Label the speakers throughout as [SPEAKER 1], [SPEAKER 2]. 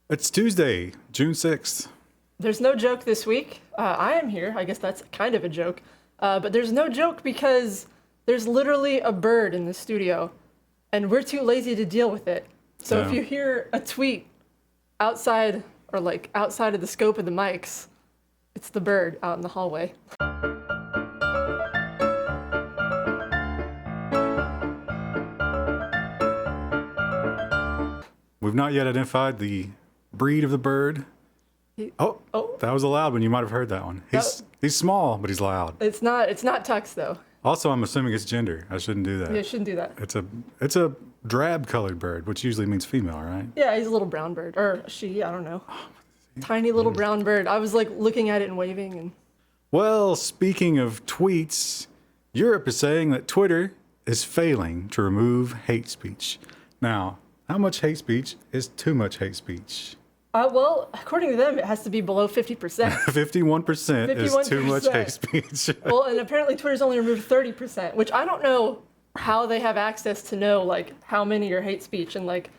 [SPEAKER 1] It's Tuesday, June 6th.
[SPEAKER 2] There's no joke this week. I am here. I guess that's kind of a joke. But there's no joke because there's literally a bird in the studio, and we're too lazy to deal with it. So if you hear a tweet outside or like outside of the scope of the mics, it's the bird out in the hallway.
[SPEAKER 1] We've not yet identified the breed of the bird. Oh, that was a loud one. You might have heard that one. He's small, but he's loud.
[SPEAKER 2] It's not Tux though.
[SPEAKER 1] Also, I'm assuming it's gender. I shouldn't do that.
[SPEAKER 2] Yeah, you shouldn't do that.
[SPEAKER 1] It's a drab-colored bird, which usually means female, right?
[SPEAKER 2] Yeah, he's a little brown bird, or she. I don't know. Tiny little brown bird. I was like looking at it and waving. And
[SPEAKER 1] well, speaking of tweets, Europe is saying that Twitter is failing to remove hate speech. Now, how much hate speech is too much hate speech?
[SPEAKER 2] Well, according to them, it has to be below 50%.
[SPEAKER 1] 51% is too much hate speech.
[SPEAKER 2] Well, and apparently Twitter's only removed 30%, which I don't know how they have access to know, like, how many are hate speech and, like,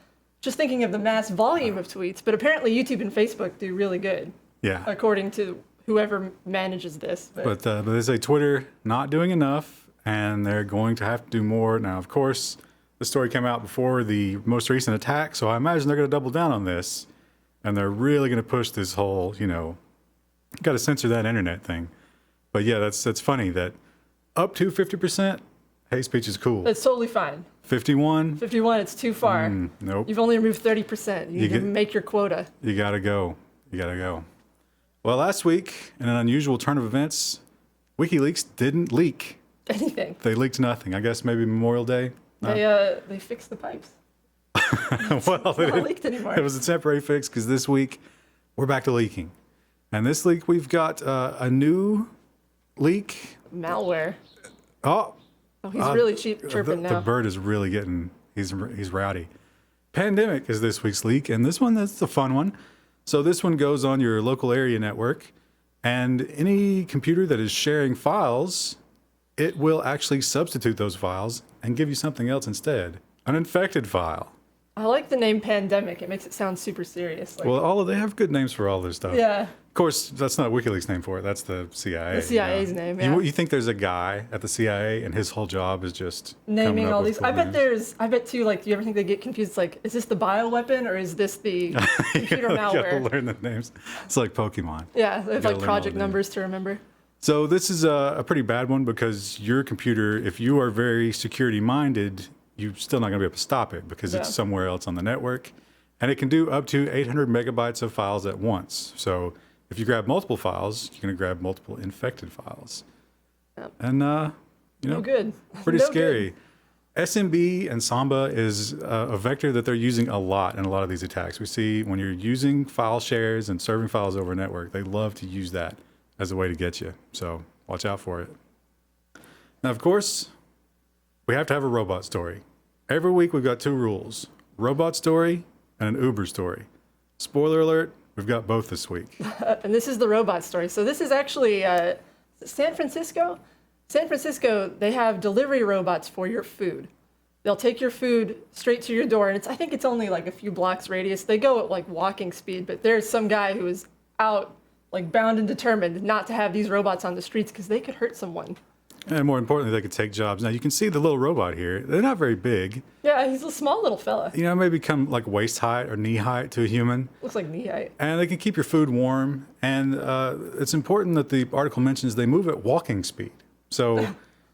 [SPEAKER 2] just thinking of the mass volume of tweets. But apparently YouTube and Facebook do really good.
[SPEAKER 1] Yeah.
[SPEAKER 2] According to whoever manages this.
[SPEAKER 1] But they say Twitter not doing enough, and they're going to have to do more. Now, of course, the story came out before the most recent attack, so I imagine they're going to double down on this. And they're really going to push this whole, got to censor that internet thing. But yeah, that's funny that up to 50%, hate speech is cool.
[SPEAKER 2] That's totally fine.
[SPEAKER 1] 51?
[SPEAKER 2] 51, it's too far.
[SPEAKER 1] Nope.
[SPEAKER 2] You've only removed 30%. You can make your quota.
[SPEAKER 1] You got to go. Well, last week, in an unusual turn of events, WikiLeaks didn't leak
[SPEAKER 2] anything.
[SPEAKER 1] They leaked nothing. I guess maybe Memorial Day.
[SPEAKER 2] They fixed the pipes.
[SPEAKER 1] Well,
[SPEAKER 2] it's not leaked anymore.
[SPEAKER 1] It was a temporary fix because this week we're back to leaking. And this week we've got a new leak.
[SPEAKER 2] Malware.
[SPEAKER 1] Oh,
[SPEAKER 2] he's really chirping now.
[SPEAKER 1] The bird is really he's rowdy. Pandemic is this week's leak, and that's a fun one. So this one goes on your local area network, and any computer that is sharing files, it will actually substitute those files and give you something else instead. An infected file.
[SPEAKER 2] I like the name Pandemic. It makes it sound super serious.
[SPEAKER 1] Well, they have good names for all their stuff.
[SPEAKER 2] Yeah.
[SPEAKER 1] Of course, that's not WikiLeaks' name for it. That's the CIA.
[SPEAKER 2] The CIA's name, yeah.
[SPEAKER 1] You think there's a guy at the CIA and his whole job is just
[SPEAKER 2] naming all these? I bet too, like, do you ever think they get confused? It's like, is this the bioweapon or is this the computer malware?
[SPEAKER 1] You gotta learn the names. It's like Pokemon.
[SPEAKER 2] Yeah, they have like project numbers to remember.
[SPEAKER 1] So this is a pretty bad one because your computer, if you are very security minded, you're still not going to be able to stop it because it's somewhere else on the network. And it can do up to 800 megabytes of files at once. So if you grab multiple files, you're going to grab multiple infected files. Yep. And,
[SPEAKER 2] no good.
[SPEAKER 1] Pretty scary. Good. SMB and Samba is a vector that they're using a lot in a lot of these attacks. We see when you're using file shares and serving files over a network, they love to use that as a way to get you. So watch out for it. Now, of course, we have to have a robot story. Every week we've got two rules, robot story and an Uber story. Spoiler alert, we've got both this week.
[SPEAKER 2] And this is the robot story. So this is actually San Francisco. San Francisco, they have delivery robots for your food. They'll take your food straight to your door, and I think it's only like a few blocks radius. They go at like walking speed, but there's some guy who is out, like bound and determined not to have these robots on the streets because they could hurt someone.
[SPEAKER 1] And more importantly, they could take jobs. Now, you can see the little robot here. They're not very big.
[SPEAKER 2] Yeah, he's a small little fella.
[SPEAKER 1] Maybe come like waist height or knee height to a human.
[SPEAKER 2] Looks like knee height.
[SPEAKER 1] And they can keep your food warm. And it's important that the article mentions they move at walking speed. So,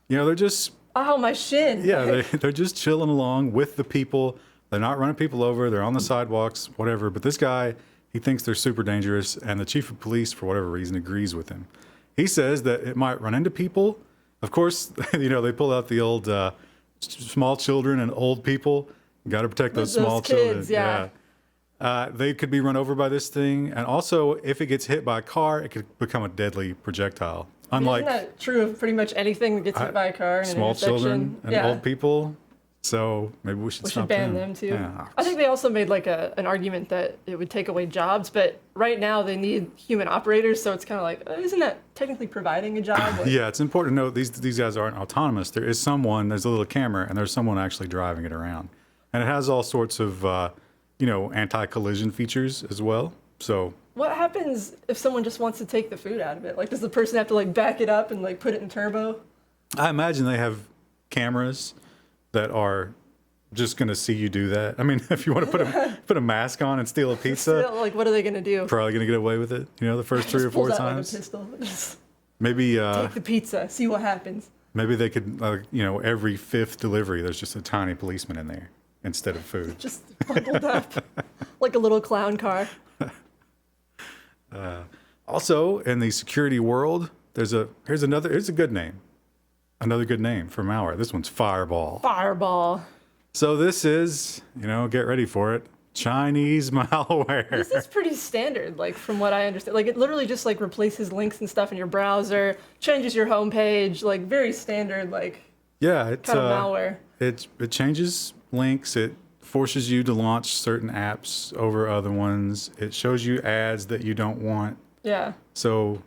[SPEAKER 1] they're just...
[SPEAKER 2] Oh, my shin.
[SPEAKER 1] Yeah, they're just chilling along with the people. They're not running people over. They're on the sidewalks, whatever. But this guy, he thinks they're super dangerous. And the chief of police, for whatever reason, agrees with him. He says that it might run into people. Of course, they pull out the old small children and old people. Got to protect those small
[SPEAKER 2] kids,
[SPEAKER 1] children. Yeah. They could be run over by this thing. And also, if it gets hit by a car, it could become a deadly projectile. Unlike,
[SPEAKER 2] isn't that true of pretty much anything that gets hit by a car?
[SPEAKER 1] Small children and old people. So maybe we should
[SPEAKER 2] ban them too.
[SPEAKER 1] Yeah.
[SPEAKER 2] I think they also made like an argument that it would take away jobs, but right now they need human operators, so it's kind of like, isn't that technically providing a job? Like,
[SPEAKER 1] yeah, it's important to note these guys aren't autonomous. There is someone, there's a little camera, and there's someone actually driving it around. And it has all sorts of anti-collision features as well. So
[SPEAKER 2] What happens if someone just wants to take the food out of it? Like, does the person have to like back it up and like put it in turbo?
[SPEAKER 1] I imagine they have cameras that are just going to see you do that. I mean, if you want to put a mask on and steal a pizza,
[SPEAKER 2] Still, like, what are they gonna do?
[SPEAKER 1] probably going to get away with it. The first 3 or 4
[SPEAKER 2] Pulls out,
[SPEAKER 1] times.
[SPEAKER 2] like, a pistol. Just
[SPEAKER 1] Maybe
[SPEAKER 2] take the pizza. See what happens.
[SPEAKER 1] maybe they could, every 5th delivery, there's just a tiny policeman in there instead of food.
[SPEAKER 2] Just bundled up like a little clown car.
[SPEAKER 1] Also, in the security world, here's a good name. Another good name for malware. This one's Fireball.
[SPEAKER 2] Fireball.
[SPEAKER 1] So this is, get ready for it, Chinese malware.
[SPEAKER 2] This is pretty standard, like from what I understand. Like it literally just like replaces links and stuff in your browser, changes your homepage, like very standard, like
[SPEAKER 1] Yeah, it's
[SPEAKER 2] kind of malware.
[SPEAKER 1] it changes links. It forces you to launch certain apps over other ones. It shows you ads that you don't want.
[SPEAKER 2] Yeah.
[SPEAKER 1] So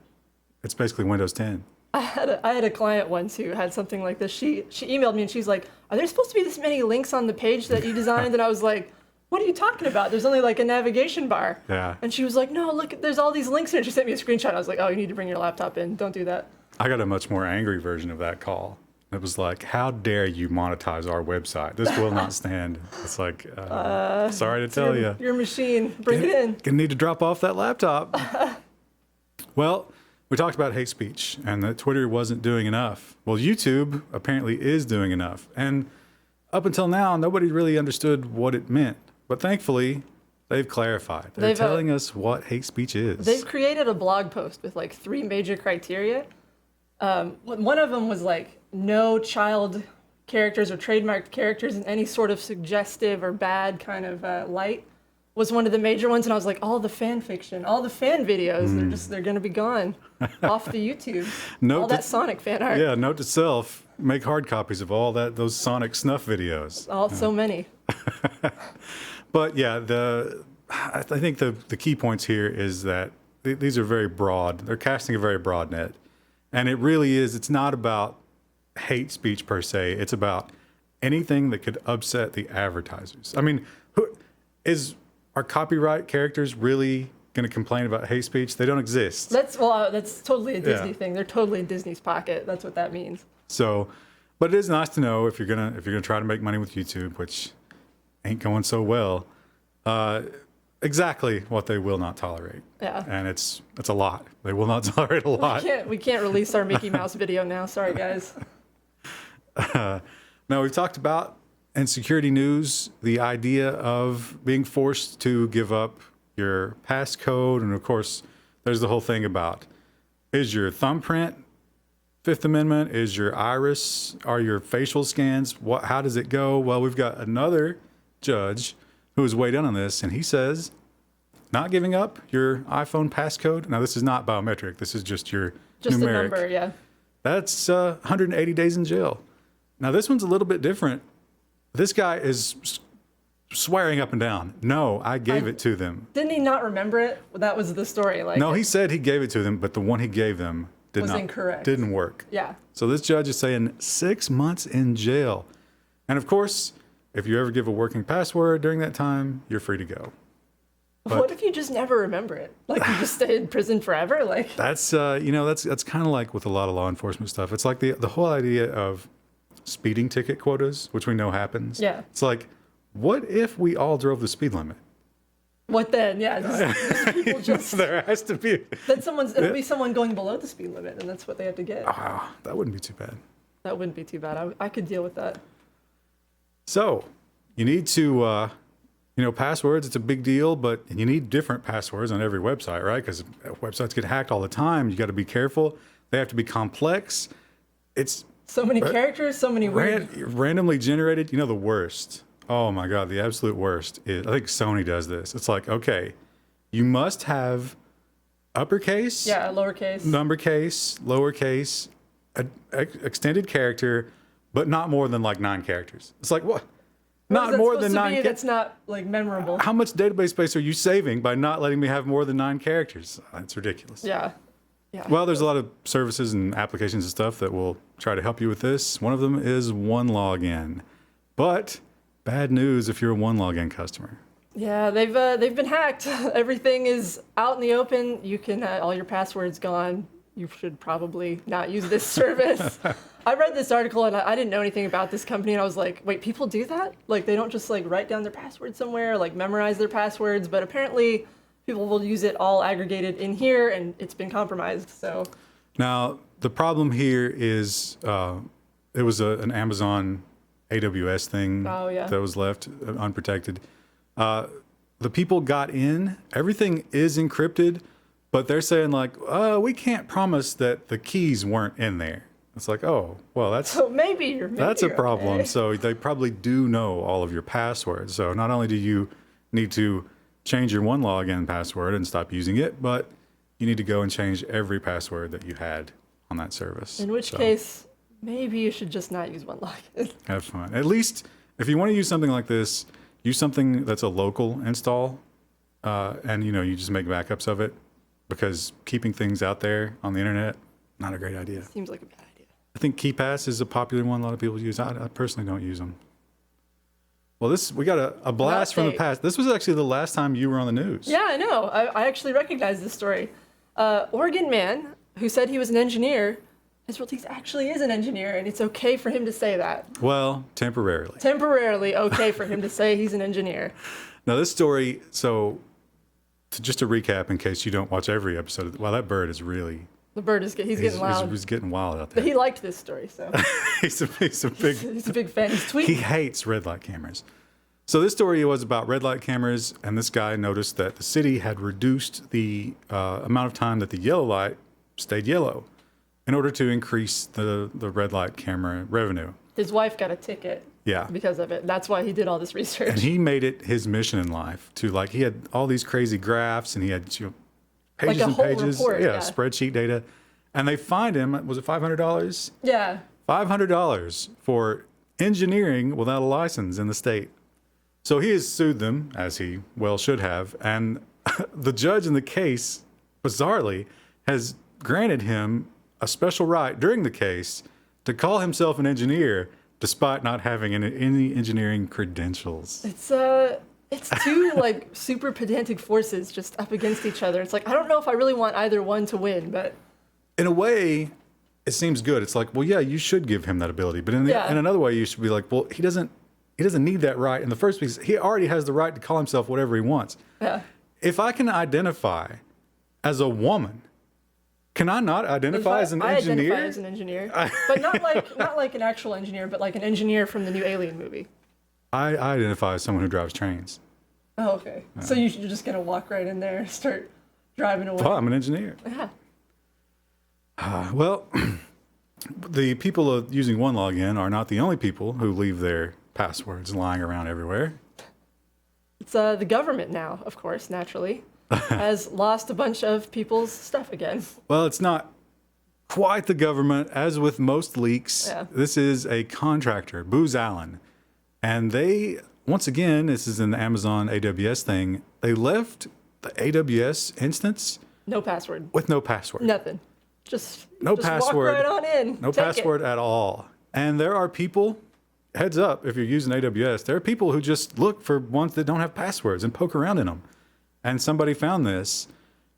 [SPEAKER 1] it's basically Windows 10.
[SPEAKER 2] I had a client once who had something like this. She emailed me and she's like, "Are there supposed to be this many links on the page that you designed?" And I was like, "What are you talking about? There's only like a navigation bar."
[SPEAKER 1] Yeah.
[SPEAKER 2] And she was like, "No, look, there's all these links." And she sent me a screenshot. I was like, "Oh, you need to bring your laptop in. Don't do that."
[SPEAKER 1] I got a much more angry version of that call. It was like, "How dare you monetize our website? This will not stand." It's like, sorry to tell you.
[SPEAKER 2] Your machine, bring it in.
[SPEAKER 1] Gonna need to drop off that laptop. Well, we talked about hate speech and that Twitter wasn't doing enough. Well, YouTube apparently is doing enough. And up until now, nobody really understood what it meant. But thankfully, they've clarified. They're telling us what hate speech is.
[SPEAKER 2] They've created a blog post with like 3 major criteria. One of them was like no child characters or trademarked characters in any sort of suggestive or bad kind of light was one of the major ones. And I was like, all the fan fiction, all the fan videos, they're going to be gone off the YouTube. All that Sonic fan art.
[SPEAKER 1] Yeah, note to self, make hard copies of all those Sonic snuff videos.
[SPEAKER 2] So many.
[SPEAKER 1] But yeah, I think the key points here is that these are very broad. They're casting a very broad net. And it really is, it's not about hate speech per se. It's about anything that could upset the advertisers. I mean, are copyright characters really going to complain about hate speech? They don't exist.
[SPEAKER 2] That's totally a Disney thing. They're totally in Disney's pocket. That's what that means.
[SPEAKER 1] So, but it is nice to know if you're gonna try to make money with YouTube, which ain't going so well, exactly what they will not tolerate.
[SPEAKER 2] Yeah.
[SPEAKER 1] And it's a lot. They will not tolerate a lot.
[SPEAKER 2] We can't release our Mickey Mouse video now. Sorry, guys.
[SPEAKER 1] Now, we've talked about in security news the idea of being forced to give up your passcode. And of course, there's the whole thing about, is your thumbprint Fifth Amendment? Is your iris? Are your facial scans? How does it go? Well, we've got another judge who has weighed in on this, and he says not giving up your iPhone passcode. Now, this is not biometric. This is just your
[SPEAKER 2] Just the
[SPEAKER 1] numeric.
[SPEAKER 2] number, yeah.
[SPEAKER 1] That's 180 days in jail. Now, this one's a little bit different. This guy is swearing up and down, no, I gave it to them.
[SPEAKER 2] Didn't he not remember it? That was the story. Like,
[SPEAKER 1] No, he said he gave it to them, but the one he gave them
[SPEAKER 2] Was incorrect.
[SPEAKER 1] Didn't work.
[SPEAKER 2] Yeah.
[SPEAKER 1] So this judge is saying 6 months in jail. And of course, if you ever give a working password during that time, you're free to go. But
[SPEAKER 2] what if you just never remember it? Like you just stay in prison forever? Like
[SPEAKER 1] that's that's kind of like with a lot of law enforcement stuff. It's like the whole idea of speeding ticket quotas, which we know happens.
[SPEAKER 2] Yeah.
[SPEAKER 1] It's like, what if we all drove the speed limit?
[SPEAKER 2] what then? Yeah. Just people just
[SPEAKER 1] There has to be.
[SPEAKER 2] then it'll be someone going below the speed limit, and that's what they have to get.
[SPEAKER 1] Wow, that wouldn't be too bad.
[SPEAKER 2] That wouldn't be too bad. I could deal with that.
[SPEAKER 1] So you need to, passwords, it's a big deal, but you need different passwords on every website, right? Because websites get hacked all the time. You got to be careful. They have to be complex. It's
[SPEAKER 2] So many characters, so many weird.
[SPEAKER 1] randomly generated. The worst. Oh my God, the absolute worst is, I think Sony does this. It's like, okay, you must have uppercase,
[SPEAKER 2] Yeah, lowercase.
[SPEAKER 1] numbercase, lowercase, extended character, but not more than like 9 characters. It's like, what?
[SPEAKER 2] What is
[SPEAKER 1] Not
[SPEAKER 2] that
[SPEAKER 1] more
[SPEAKER 2] supposed
[SPEAKER 1] than
[SPEAKER 2] to
[SPEAKER 1] 9
[SPEAKER 2] be?
[SPEAKER 1] characters.
[SPEAKER 2] That's not like memorable.
[SPEAKER 1] How much database space are you saving by not letting me have more than 9 characters? That's ridiculous.
[SPEAKER 2] Yeah. Yeah.
[SPEAKER 1] Well, there's a lot of services and applications and stuff that will try to help you with this. One of them is OneLogin. But bad news if you're a OneLogin customer.
[SPEAKER 2] Yeah, they've been hacked. Everything is out in the open. You can all your passwords gone. You should probably not use this service. I read this article and I didn't know anything about this company, and I was like, wait, people do that? Like, they don't just like write down their password somewhere, like memorize their passwords, but apparently people will use it all aggregated in here, and it's been compromised. So
[SPEAKER 1] now the problem here is it was an Amazon AWS thing that was left unprotected. The people got in, everything is encrypted, but they're saying like, we can't promise that the keys weren't in there. It's like, oh, well, that's that's a problem.
[SPEAKER 2] Okay.
[SPEAKER 1] So they probably do know all of your passwords. So not only do you need to change your OneLogin password and stop using it, but you need to go and change every password that you had on that service.
[SPEAKER 2] In which case, maybe you should just not use OneLogin.
[SPEAKER 1] Have fun. At least if you want to use something like this, use something that's a local install, and you just make backups of it, because keeping things out there on the internet, not a great idea.
[SPEAKER 2] Seems like a bad idea.
[SPEAKER 1] I think KeyPass is a popular one a lot of people use. I personally don't use them. Well, we got a blast from the past. This was actually the last time you were on the news.
[SPEAKER 2] Yeah, I know. I actually recognize this story. Oregon man who said he was an engineer, his release actually is an engineer, and it's okay for him to say that.
[SPEAKER 1] Well, temporarily.
[SPEAKER 2] Temporarily okay for him to say he's an engineer.
[SPEAKER 1] Now, this story, just to recap in case you don't watch every episode, that bird is really...
[SPEAKER 2] The bird is getting loud.
[SPEAKER 1] He's getting wild out there.
[SPEAKER 2] But he liked this story, so.
[SPEAKER 1] he's a big
[SPEAKER 2] fan. He's tweeting.
[SPEAKER 1] He hates red light cameras. So this story was about red light cameras, and this guy noticed that the city had reduced the amount of time that the yellow light stayed yellow in order to increase the red light camera revenue.
[SPEAKER 2] His wife got a ticket because of it. That's why he did all this research.
[SPEAKER 1] And he made it his mission in life to, he had all these crazy graphs, and he had pages and pages, spreadsheet data. And they fined him, was it $500?
[SPEAKER 2] Yeah.
[SPEAKER 1] $500 for engineering without a license in the state. So he has sued them, as he well should have, and the judge in the case, bizarrely, has granted him a special right during the case to call himself an engineer despite not having any engineering credentials.
[SPEAKER 2] It's two super pedantic forces just up against each other. It's like, I don't know if I really want either one to win, but
[SPEAKER 1] in a way, it seems good. It's like, well, yeah, you should give him that ability, but in another way, you should be like, well, he doesn't need that right in the first place. He already has the right to call himself whatever he wants.
[SPEAKER 2] Yeah.
[SPEAKER 1] If I can identify as a woman, can I not identify as an engineer?
[SPEAKER 2] I identify as an engineer, but not like an actual engineer, but like an engineer from the new Alien movie.
[SPEAKER 1] I identify as someone who drives trains.
[SPEAKER 2] Oh, okay. So you're just gonna walk right in there, start driving away.
[SPEAKER 1] Well, I'm an engineer.
[SPEAKER 2] Yeah.
[SPEAKER 1] Well, the people using OneLogin are not the only people who leave their passwords lying around everywhere.
[SPEAKER 2] It's the government now, of course, naturally, has lost a bunch of people's stuff again.
[SPEAKER 1] Well, it's not quite the government. As with most leaks, this is a contractor, Booz Allen. And they, once again, this is an Amazon AWS thing, they left the AWS instance
[SPEAKER 2] no password.
[SPEAKER 1] With no password.
[SPEAKER 2] Nothing. Just
[SPEAKER 1] password.
[SPEAKER 2] Walk right on in.
[SPEAKER 1] No password at all. And there are people, heads up, if you're using AWS, there are people who just look for ones that don't have passwords and poke around in them. And somebody found this.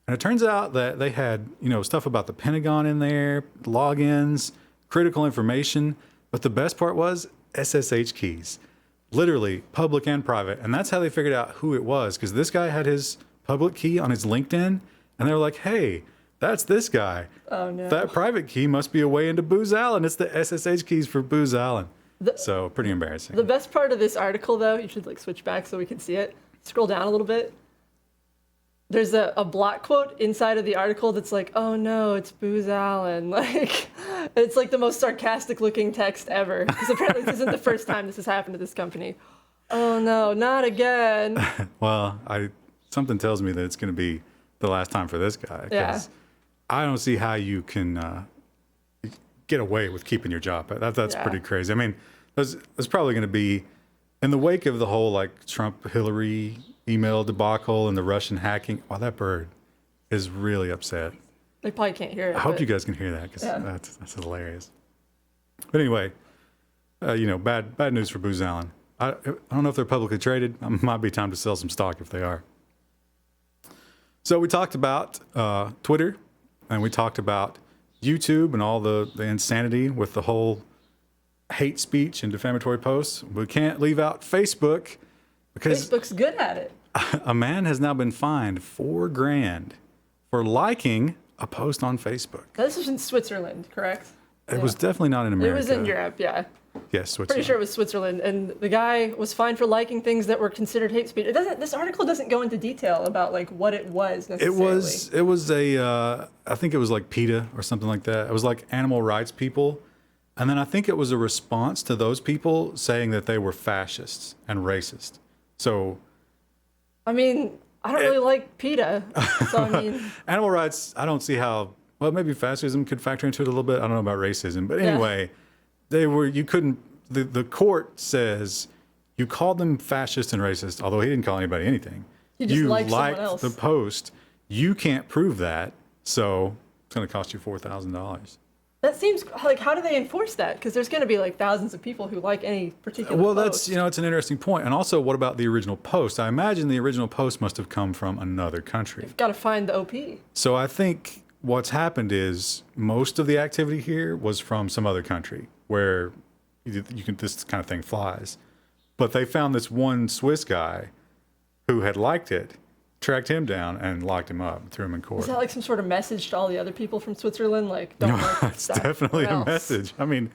[SPEAKER 1] And it turns out that they had, stuff about the Pentagon in there, logins, critical information. But the best part was SSH keys. Literally public and private. And that's how they figured out who it was. Because this guy had his public key on his LinkedIn. And they were like, hey, that's this guy.
[SPEAKER 2] Oh, no.
[SPEAKER 1] That private key must be a way into Booz Allen. It's the SSH keys for Booz Allen. So pretty embarrassing.
[SPEAKER 2] The best part of this article, though, you should switch back so we can see it. Scroll down a little bit. There's a block quote inside of the article that's like, oh no, it's Booz Allen. It's like the most sarcastic looking text ever. Because apparently this isn't the first time this has happened to this company. Oh no, not again.
[SPEAKER 1] Well, something tells me that it's going to be the last time for this guy. Because I don't see how you can get away with keeping your job. That's pretty crazy. I mean, there's probably going to be, in the wake of the whole Trump-Hillary email debacle and the Russian hacking, that bird is really upset.
[SPEAKER 2] They probably can't hear it.
[SPEAKER 1] I hope you guys can hear that because that's hilarious. But anyway, bad news for Booz Allen. I don't know if they're publicly traded. It might be time to sell some stock if they are. So we talked about Twitter, and we talked about YouTube and all the insanity with the whole hate speech and defamatory posts. We can't leave out Facebook because
[SPEAKER 2] Facebook's good at it.
[SPEAKER 1] a man has now been fined $4,000 for liking a post on Facebook.
[SPEAKER 2] This was in Switzerland, correct?
[SPEAKER 1] It was definitely not in America.
[SPEAKER 2] It was in Europe, yeah.
[SPEAKER 1] Yes, Switzerland.
[SPEAKER 2] Pretty sure it was Switzerland, and the guy was fined for liking things that were considered hate speech. This article doesn't go into detail about like what it was necessarily.
[SPEAKER 1] It was a I think it was like PETA or something like that. It was like animal rights people, and then I think it was a response to those people saying that they were fascists and racist. So,
[SPEAKER 2] I mean, I don't really like PETA, so I mean,
[SPEAKER 1] animal rights. I don't see how. Well, maybe fascism could factor into it a little bit. I don't know about racism, but anyway. They were, you couldn't, the court says you called them fascist and racist, although he didn't call anybody anything.
[SPEAKER 2] You just liked someone else.
[SPEAKER 1] The post. You can't prove that, so it's going to cost you $4,000.
[SPEAKER 2] That seems like, how do they enforce that? Because there's going to be like thousands of people who like any particular post.
[SPEAKER 1] That's, it's an interesting point. And also, what about the original post? I imagine the original post must have come from another country.
[SPEAKER 2] You've got to find the OP.
[SPEAKER 1] So I think what's happened is most of the activity here was from some other country where this kind of thing flies. But they found this one Swiss guy who had liked it, tracked him down, and locked him up, threw him in court.
[SPEAKER 2] Is that like some sort of message to all the other people from Switzerland? Like, don't like
[SPEAKER 1] it's definitely a message. I mean,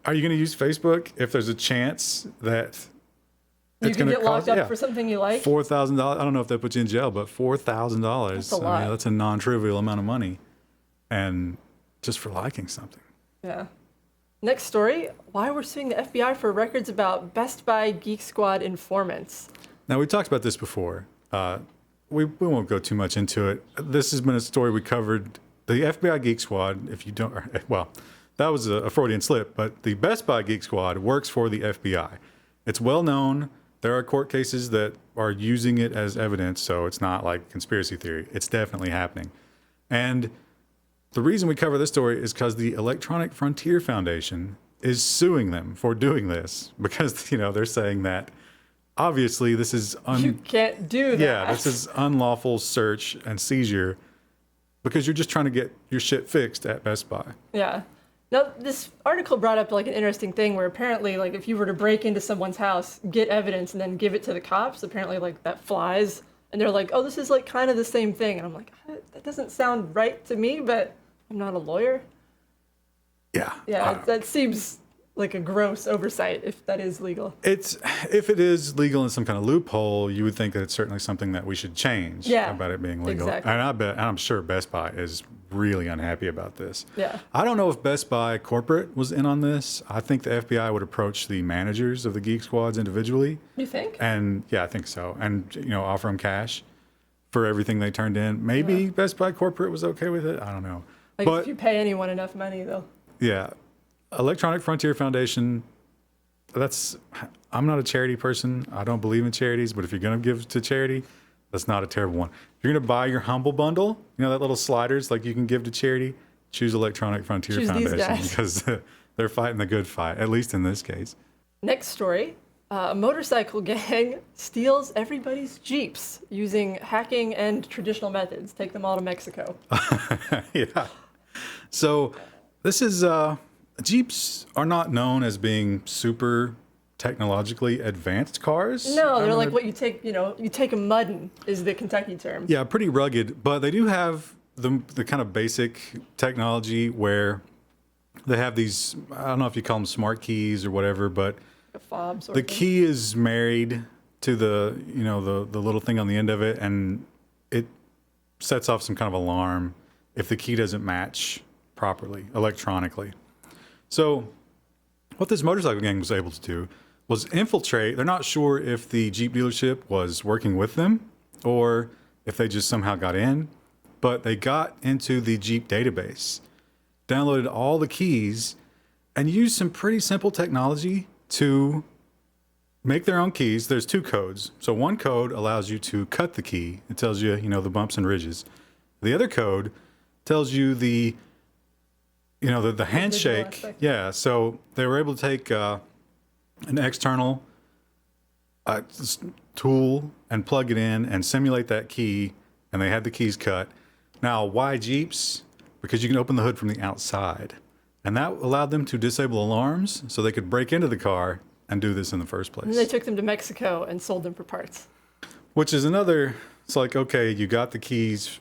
[SPEAKER 1] are you going to use Facebook if there's a chance that
[SPEAKER 2] you can get locked up for something you like?
[SPEAKER 1] $4,000. I don't know if that puts you in jail, but $4,000.
[SPEAKER 2] That's a lot.
[SPEAKER 1] I mean, that's a non-trivial amount of money, and just for liking something.
[SPEAKER 2] Yeah. Next story, why we're suing the FBI for records about Best Buy Geek Squad informants.
[SPEAKER 1] Now, we talked about this before. We won't go too much into it. This has been a story we covered. The FBI Geek Squad, if you don't, well, that was a Freudian slip, but the Best Buy Geek Squad works for the FBI. It's well known. There are court cases that are using it as evidence, so it's not like conspiracy theory. It's definitely happening. And the reason we cover this story is because the Electronic Frontier Foundation is suing them for doing this because, they're saying that obviously this is
[SPEAKER 2] you can't do that.
[SPEAKER 1] Yeah, this is unlawful search and seizure because you're just trying to get your shit fixed at Best Buy.
[SPEAKER 2] Yeah. Now, this article brought up like an interesting thing where apparently like if you were to break into someone's house, get evidence, and then give it to the cops, apparently like that flies. And they're like, oh, this is like kind of the same thing. And I'm like, that doesn't sound right to me, but I'm not a lawyer.
[SPEAKER 1] Yeah.
[SPEAKER 2] Yeah, that seems like a gross oversight if that is legal.
[SPEAKER 1] If it is legal in some kind of loophole, you would think that it's certainly something that we should change about it being legal.
[SPEAKER 2] Exactly.
[SPEAKER 1] And I'm sure Best Buy is really unhappy about this.
[SPEAKER 2] Yeah.
[SPEAKER 1] I don't know if Best Buy corporate was in on this. I think the FBI would approach the managers of the Geek Squads individually.
[SPEAKER 2] You think?
[SPEAKER 1] And yeah, I think so. And offer them cash for everything they turned in. Maybe Best Buy corporate was okay with it. I don't know.
[SPEAKER 2] Like if you pay anyone enough money, though.
[SPEAKER 1] Yeah. Electronic Frontier Foundation, I'm not a charity person. I don't believe in charities, but if you're going to give to charity, that's not a terrible one. If you're going to buy your Humble Bundle, that little sliders like you can give to charity, choose Electronic Frontier Foundation because they're fighting the good fight, at least in this case.
[SPEAKER 2] Next story. A motorcycle gang steals everybody's Jeeps using hacking and traditional methods. Take them all to Mexico.
[SPEAKER 1] Yeah. So this is, Jeeps are not known as being super technologically advanced cars.
[SPEAKER 2] No, they're like what you take, you take a muddin is the Kentucky term.
[SPEAKER 1] Yeah, pretty rugged, but they do have the kind of basic technology where they have these, I don't know if you call them smart keys or whatever, but
[SPEAKER 2] a fob sort
[SPEAKER 1] the
[SPEAKER 2] of thing.
[SPEAKER 1] key is married to the, the little thing on the end of it, and it sets off some kind of alarm if the key doesn't match properly electronically. So what this motorcycle gang was able to do was infiltrate. They're not sure if the Jeep dealership was working with them or if they just somehow got in, but they got into the Jeep database, downloaded all the keys, and used some pretty simple technology to make their own keys. There's two codes. So one code allows you to cut the key. It tells you, the bumps and ridges. The other code tells you the handshake. Yeah. So they were able to take an external tool and plug it in and simulate that key, and they had the keys cut. Now, why Jeeps? Because you can open the hood from the outside. And that allowed them to disable alarms so they could break into the car and do this in the first place.
[SPEAKER 2] And they took them to Mexico and sold them for parts.
[SPEAKER 1] Which is another, it's like, okay, you got the keys,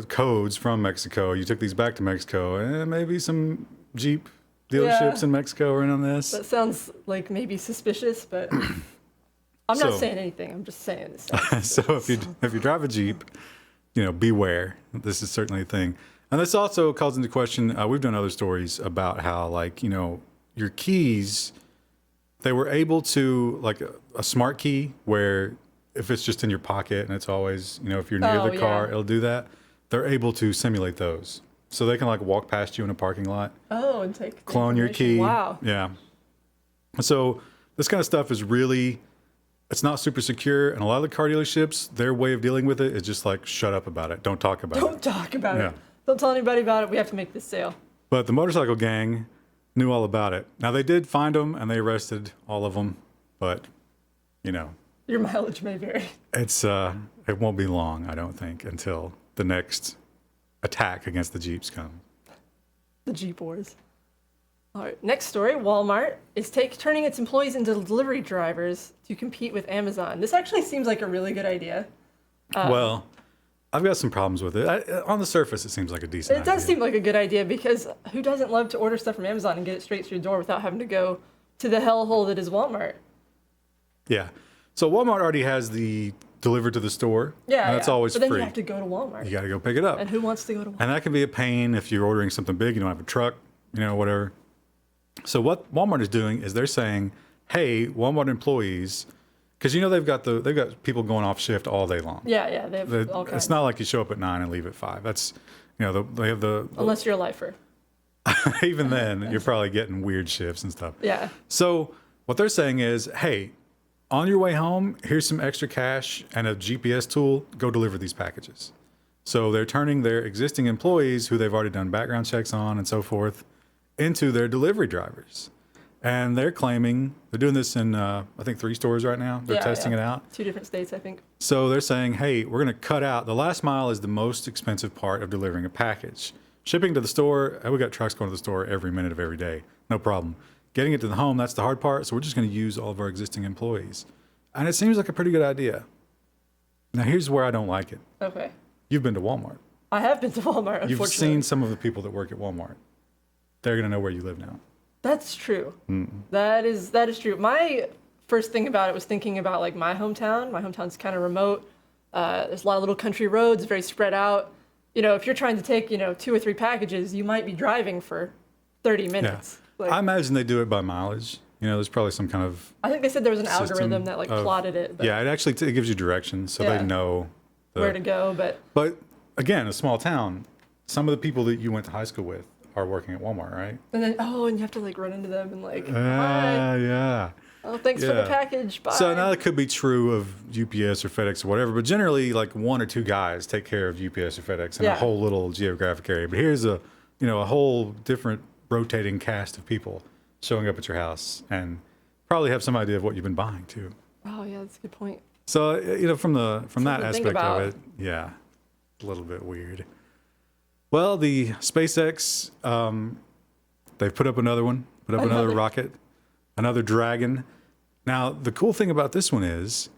[SPEAKER 1] codes from Mexico. You took these back to Mexico, and maybe some Jeep dealerships in Mexico are in on this.
[SPEAKER 2] That sounds like maybe suspicious, but I'm not saying anything. I'm just saying this.
[SPEAKER 1] So if you drive a Jeep, beware. This is certainly a thing. And this also calls into question, we've done other stories about how, like, your keys, they were able to, like a smart key where if it's just in your pocket and it's always, if you're near the car, it'll do that. They're able to simulate those. So they can like walk past you in a parking lot.
[SPEAKER 2] Oh, and take
[SPEAKER 1] clone your key.
[SPEAKER 2] Wow.
[SPEAKER 1] Yeah. So this kind of stuff is really, it's not super secure. And a lot of the car dealerships, their way of dealing with it is just like, shut up about it. Don't talk about it.
[SPEAKER 2] Don't talk about it. Don't tell anybody about it. We have to make this sale.
[SPEAKER 1] But the motorcycle gang knew all about it. Now they did find them and they arrested all of them, but
[SPEAKER 2] your mileage may vary.
[SPEAKER 1] It won't be long, I don't think, until the next attack against the Jeeps comes.
[SPEAKER 2] The Jeep Wars. All right, next story. Walmart is turning its employees into delivery drivers to compete with Amazon. This actually seems like a really good idea.
[SPEAKER 1] Well, I've got some problems with it. On the surface, it seems like a decent idea.
[SPEAKER 2] It does seem like a good idea because who doesn't love to order stuff from Amazon and get it straight to your door without having to go to the hellhole that is Walmart?
[SPEAKER 1] Yeah. So Walmart already has the delivered to the store.
[SPEAKER 2] Yeah,
[SPEAKER 1] and that's always free.
[SPEAKER 2] But then you have to go to Walmart.
[SPEAKER 1] You got to go pick it up.
[SPEAKER 2] And who wants to go to Walmart?
[SPEAKER 1] And that can be a pain if you're ordering something big, you don't have a truck, whatever. So what Walmart is doing is they're saying, hey, Walmart employees, because they've got people going off shift all day long.
[SPEAKER 2] Yeah, they have all kinds.
[SPEAKER 1] It's not like you show up at 9 and leave at 5. That's, they have the
[SPEAKER 2] unless you're a lifer.
[SPEAKER 1] Even then, you're probably getting weird shifts and stuff.
[SPEAKER 2] Yeah.
[SPEAKER 1] So what they're saying is, hey, on your way home, here's some extra cash and a GPS tool. Go deliver these packages. So they're turning their existing employees, who they've already done background checks on and so forth, into their delivery drivers. And they're claiming, they're doing this in, I think, 3 stores right now. They're testing it out.
[SPEAKER 2] 2 different states, I think.
[SPEAKER 1] So they're saying, hey, we're going to cut out. The last mile is the most expensive part of delivering a package. Shipping to the store, we got trucks going to the store every minute of every day. No problem. Getting it to the home, that's the hard part. So we're just going to use all of our existing employees. And it seems like a pretty good idea. Now, here's where I don't like it.
[SPEAKER 2] Okay.
[SPEAKER 1] You've been to Walmart.
[SPEAKER 2] I have been to Walmart, unfortunately.
[SPEAKER 1] You've seen some of the people that work at Walmart. They're going to know where you live now.
[SPEAKER 2] That's true. That is true. My first thing about it was thinking about like my hometown. My hometown's kind of remote. There's a lot of little country roads, very spread out. If you're trying to take, 2 or 3 packages, you might be driving for 30 minutes.
[SPEAKER 1] Yeah.
[SPEAKER 2] Like,
[SPEAKER 1] I imagine they do it by mileage. There's probably some kind of
[SPEAKER 2] I think they said there was an algorithm that plotted it.
[SPEAKER 1] Yeah, it actually it gives you directions, so they know
[SPEAKER 2] where to go.
[SPEAKER 1] But again, a small town, some of the people that you went to high school with are working at Walmart, right?
[SPEAKER 2] And then and you have to like run into them and like, hi.
[SPEAKER 1] Yeah.
[SPEAKER 2] Oh, thanks for the package. Bye.
[SPEAKER 1] So now it could be true of UPS or FedEx or whatever, but generally like 1 or 2 guys take care of UPS or FedEx in a whole little geographic area. But here's a whole different rotating cast of people showing up at your house and probably have some idea of what you've been buying too.
[SPEAKER 2] Oh yeah, that's a good point.
[SPEAKER 1] So from that aspect of it, a little bit weird. Well, the SpaceX, they've put up another one, another rocket, another Dragon. Now, the cool thing about this one is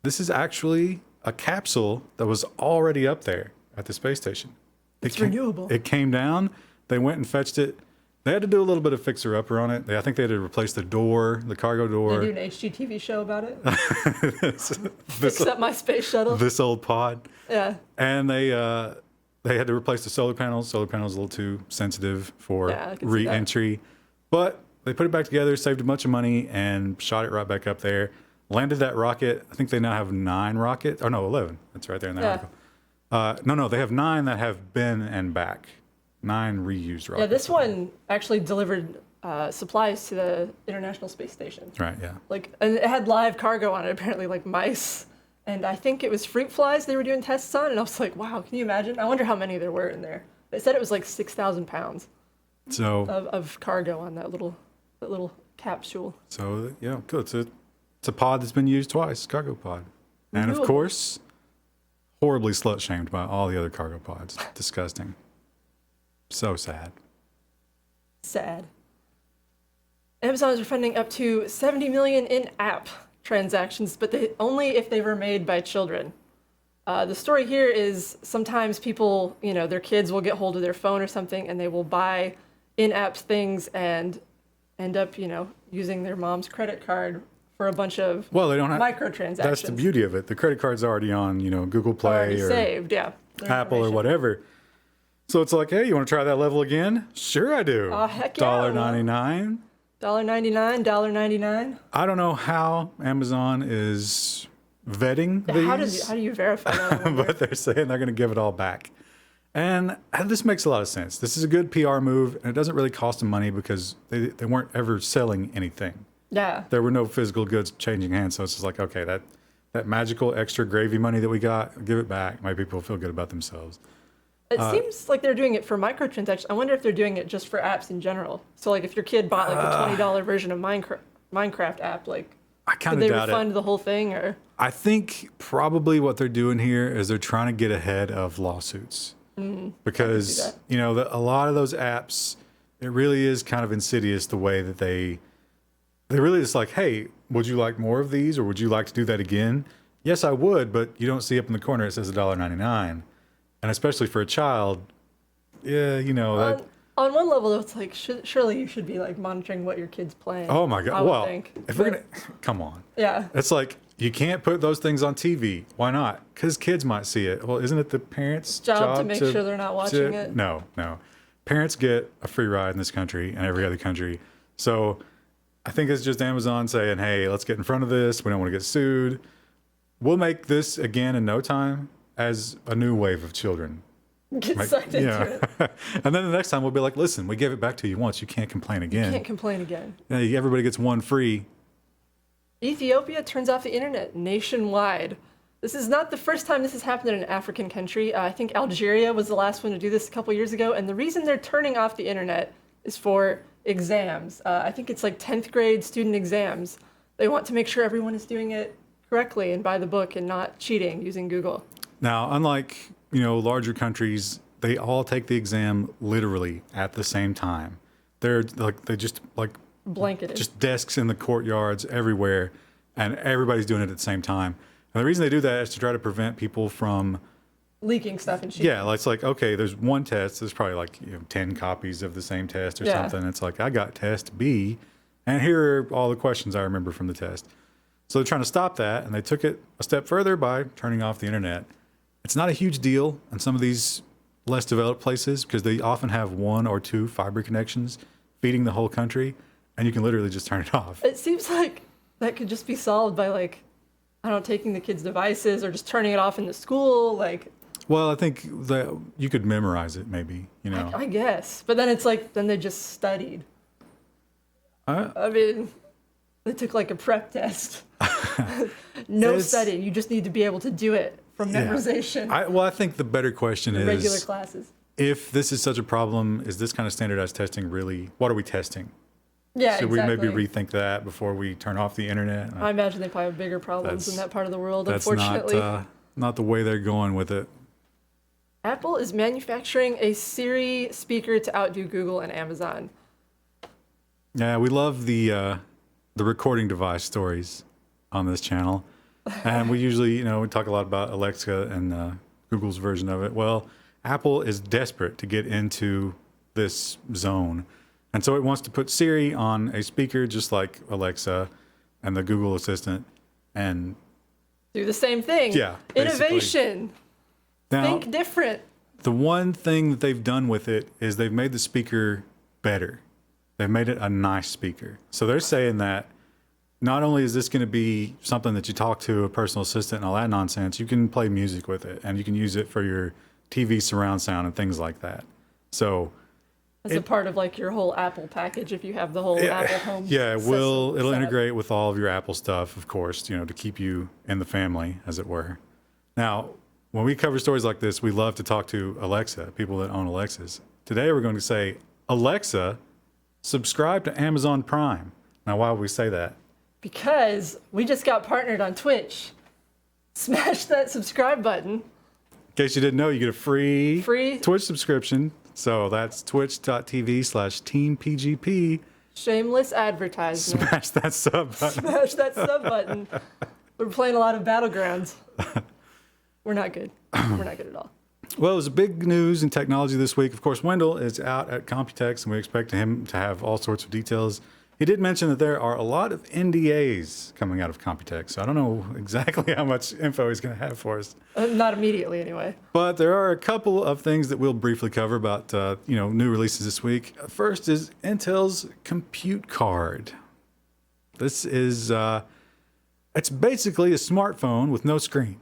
[SPEAKER 1] this is actually a capsule that was already up there at the space station.
[SPEAKER 2] It's renewable.
[SPEAKER 1] It came down. They went and fetched it. They had to do a little bit of fixer-upper on it. I think they had to replace the door, the cargo door.
[SPEAKER 2] They do an HGTV show about it. Fix up my space shuttle.
[SPEAKER 1] This old pod.
[SPEAKER 2] Yeah.
[SPEAKER 1] And they had to replace the solar panels. Solar panels a little too sensitive for re-entry. But they put it back together, saved a bunch of money, and shot it right back up there. Landed that rocket. I think they now have 9 rockets. Oh, no, 11. That's right there in that article. No, they have 9 that have been and back. 9 reused rockets.
[SPEAKER 2] Yeah, this one actually delivered supplies to the International Space Station.
[SPEAKER 1] Right, yeah.
[SPEAKER 2] And it had live cargo on it, apparently, like mice. And I think it was fruit flies they were doing tests on. And I was like, wow, can you imagine? I wonder how many there were in there. They said it was like 6,000 pounds of cargo on that little capsule.
[SPEAKER 1] So, good. So It's a pod that's been used twice, cargo pod. And of course, horribly slut shamed by all the other cargo pods. Disgusting. So sad.
[SPEAKER 2] Sad. Amazon is refunding up to 70 million in app transactions, but only if they were made by children. The story here is sometimes people, their kids will get hold of their phone or something and they will buy in-app things and end up, using their mom's credit card for a bunch of
[SPEAKER 1] they don't have
[SPEAKER 2] microtransactions.
[SPEAKER 1] That's the beauty of it. The credit card's already on, Google Play
[SPEAKER 2] already
[SPEAKER 1] or
[SPEAKER 2] saved,
[SPEAKER 1] Apple or whatever. So it's like, hey, you want to try that level again? Sure, I do.
[SPEAKER 2] Oh, heck yeah.
[SPEAKER 1] $1.99.
[SPEAKER 2] $1.99, $1.99.
[SPEAKER 1] I don't know how Amazon is vetting these.
[SPEAKER 2] How do you verify that?
[SPEAKER 1] But they're saying they're going to give it all back. And this makes a lot of sense. This is a good PR move, and it doesn't really cost them money because they weren't ever selling anything.
[SPEAKER 2] Yeah.
[SPEAKER 1] There were no physical goods changing hands, so it's just like, okay, that magical extra gravy money that we got, give it back. Make people feel good about themselves.
[SPEAKER 2] It seems like they're doing it for microtransactions. I wonder if they're doing it just for apps in general. So, like, if your kid bought, like, a $20 version of Minecraft app, like,
[SPEAKER 1] I kind
[SPEAKER 2] could
[SPEAKER 1] of
[SPEAKER 2] they
[SPEAKER 1] doubt
[SPEAKER 2] refund
[SPEAKER 1] it.
[SPEAKER 2] the whole thing? Or
[SPEAKER 1] I think probably what they're doing here is they're trying to get ahead of lawsuits. Because, a lot of those apps, it really is kind of insidious the way that they really just like, hey, would you like more of these or would you like to do that again? Yes, I would, but you don't see up in the corner it says $1.99. And especially for a child, that.
[SPEAKER 2] On one level, it's like, surely you should be, like, monitoring what your kid's playing.
[SPEAKER 1] Oh my God.
[SPEAKER 2] I would think.
[SPEAKER 1] If we're going to, come on.
[SPEAKER 2] Yeah.
[SPEAKER 1] It's like, you can't put those things on TV. Why not? Because kids might see it. Well, isn't it the parents'
[SPEAKER 2] job to make sure they're not watching it?
[SPEAKER 1] No. Parents get a free ride in this country and every other country. So I think it's just Amazon saying, hey, let's get in front of this. We don't want to get sued. We'll make this again in no time as a new wave of children.
[SPEAKER 2] Get sucked into it.
[SPEAKER 1] And then the next time we'll be like, listen, we gave it back to you once. You can't complain again.
[SPEAKER 2] You can't complain again.
[SPEAKER 1] Everybody gets one free.
[SPEAKER 2] Ethiopia turns off the internet nationwide. This is not the first time this has happened in an African country. I think Algeria was the last one to do this a couple years ago. And the reason they're turning off the internet is for exams. I think it's like 10th grade student exams. They want to make sure everyone is doing it correctly and by the book and not cheating using Google.
[SPEAKER 1] Now, unlike, larger countries, they all take the exam literally at the same time. They're like,
[SPEAKER 2] Blanketed.
[SPEAKER 1] Just desks in the courtyards everywhere, and everybody's doing it at the same time. And the reason they do that is to try to prevent people from
[SPEAKER 2] leaking stuff and cheating.
[SPEAKER 1] Yeah, it's like, okay, there's one test. There's probably like 10 copies of the same test or something. It's like, I got test B, and here are all the questions I remember from the test. So they're trying to stop that, and they took it a step further by turning off the internet. It's not a huge deal in some of these less developed places because they often have 1 or 2 fiber connections feeding the whole country, and you can literally just turn it off.
[SPEAKER 2] It seems like that could just be solved by, like, I don't know, taking the kids' devices or just turning it off in the school, like.
[SPEAKER 1] Well, I think that you could memorize it, maybe,
[SPEAKER 2] I guess. But then it's like, then they just studied. I mean, they took like a prep test. No studying. You just need to be able to do it from memorization.
[SPEAKER 1] I think the better question is
[SPEAKER 2] regular classes.
[SPEAKER 1] If this is such a problem, is this kind of standardized testing really, what are we testing?
[SPEAKER 2] Yeah,
[SPEAKER 1] Should
[SPEAKER 2] exactly.
[SPEAKER 1] we maybe rethink that before we turn off the internet?
[SPEAKER 2] I imagine they probably have bigger problems in that part of the world, unfortunately.
[SPEAKER 1] That's not the way they're going with it.
[SPEAKER 2] Apple is manufacturing a Siri speaker to outdo Google and Amazon.
[SPEAKER 1] Yeah, we love the recording device stories on this channel. And we usually, we talk a lot about Alexa and Google's version of it. Well, Apple is desperate to get into this zone. And so it wants to put Siri on a speaker just like Alexa and the Google Assistant and
[SPEAKER 2] do the same thing.
[SPEAKER 1] Yeah.
[SPEAKER 2] Innovation.
[SPEAKER 1] Now,
[SPEAKER 2] think different.
[SPEAKER 1] The one thing that they've done with it is they've made the speaker better. They've made it a nice speaker. So they're saying that not only is this going to be something that you talk to a personal assistant and all that nonsense, you can play music with it and you can use it for your TV surround sound and things like that. So
[SPEAKER 2] as a part of like your whole Apple package, if you have the whole Apple home system
[SPEAKER 1] it'll
[SPEAKER 2] set.
[SPEAKER 1] integrate with all of your Apple stuff, of course, to keep you in the family, as it were. Now, when we cover stories like this, we love to talk to Alexa, people that own Alexas. Today, we're going to say, Alexa, subscribe to Amazon Prime. Now, why would we say that?
[SPEAKER 2] Because we just got partnered on Twitch. Smash that subscribe button.
[SPEAKER 1] In case you didn't know, you get a free Twitch subscription. So that's twitch.tv/teampgp.
[SPEAKER 2] Shameless advertisement.
[SPEAKER 1] Smash that sub button.
[SPEAKER 2] Smash that sub button. We're playing a lot of Battlegrounds. We're not good. We're not good at all.
[SPEAKER 1] Well, it was big news in technology this week. Of course, Wendell is out at Computex, and we expect him to have all sorts of details. He did mention that there are a lot of NDAs coming out of Computex, so I don't know exactly how much info he's going to have for us.
[SPEAKER 2] Not immediately, anyway.
[SPEAKER 1] But there are a couple of things that we'll briefly cover about new releases this week. First is Intel's Compute Card. This is it's basically a smartphone with no screen.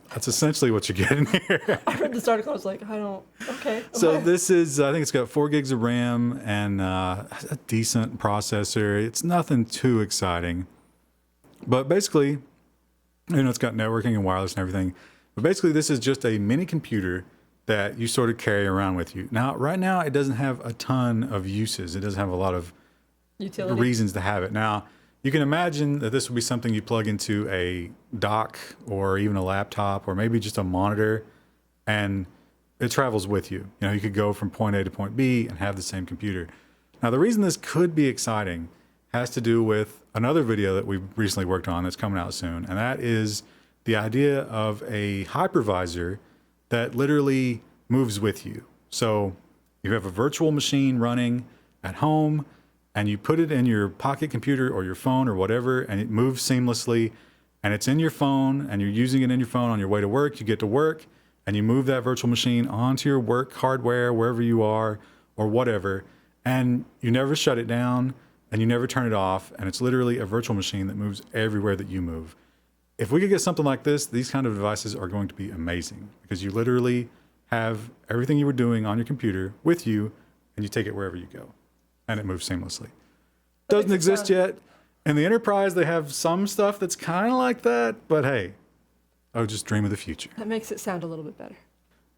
[SPEAKER 1] That's essentially what you're getting here.
[SPEAKER 2] I read this article. I was like, okay.
[SPEAKER 1] So this is, I think it's got 4 gigs of RAM and a decent processor. It's nothing too exciting. But basically, it's got networking and wireless and everything. But basically, this is just a mini computer that you sort of carry around with you. Now, right now, it doesn't have a ton of uses. It doesn't have a lot of
[SPEAKER 2] utility
[SPEAKER 1] reasons to have it. Now, you can imagine that this would be something you plug into a dock or even a laptop or maybe just a monitor, and it travels with you. You could go from point A to point B and have the same computer. Now, the reason this could be exciting has to do with another video that we've recently worked on that's coming out soon, and that is the idea of a hypervisor that literally moves with you. So you have a virtual machine running at home, and you put it in your pocket computer or your phone or whatever, and it moves seamlessly, and it's in your phone, and you're using it in your phone on your way to work. You get to work, and you move that virtual machine onto your work hardware, wherever you are, or whatever, and you never shut it down, and you never turn it off, and it's literally a virtual machine that moves everywhere that you move. If we could get something like this, these kind of devices are going to be amazing, because you literally have everything you were doing on your computer with you, and you take it wherever you go. And it moves seamlessly. Doesn't exist yet. In the enterprise, they have some stuff that's kind of like that, but hey, just dream of the future.
[SPEAKER 2] That makes it sound a little bit better.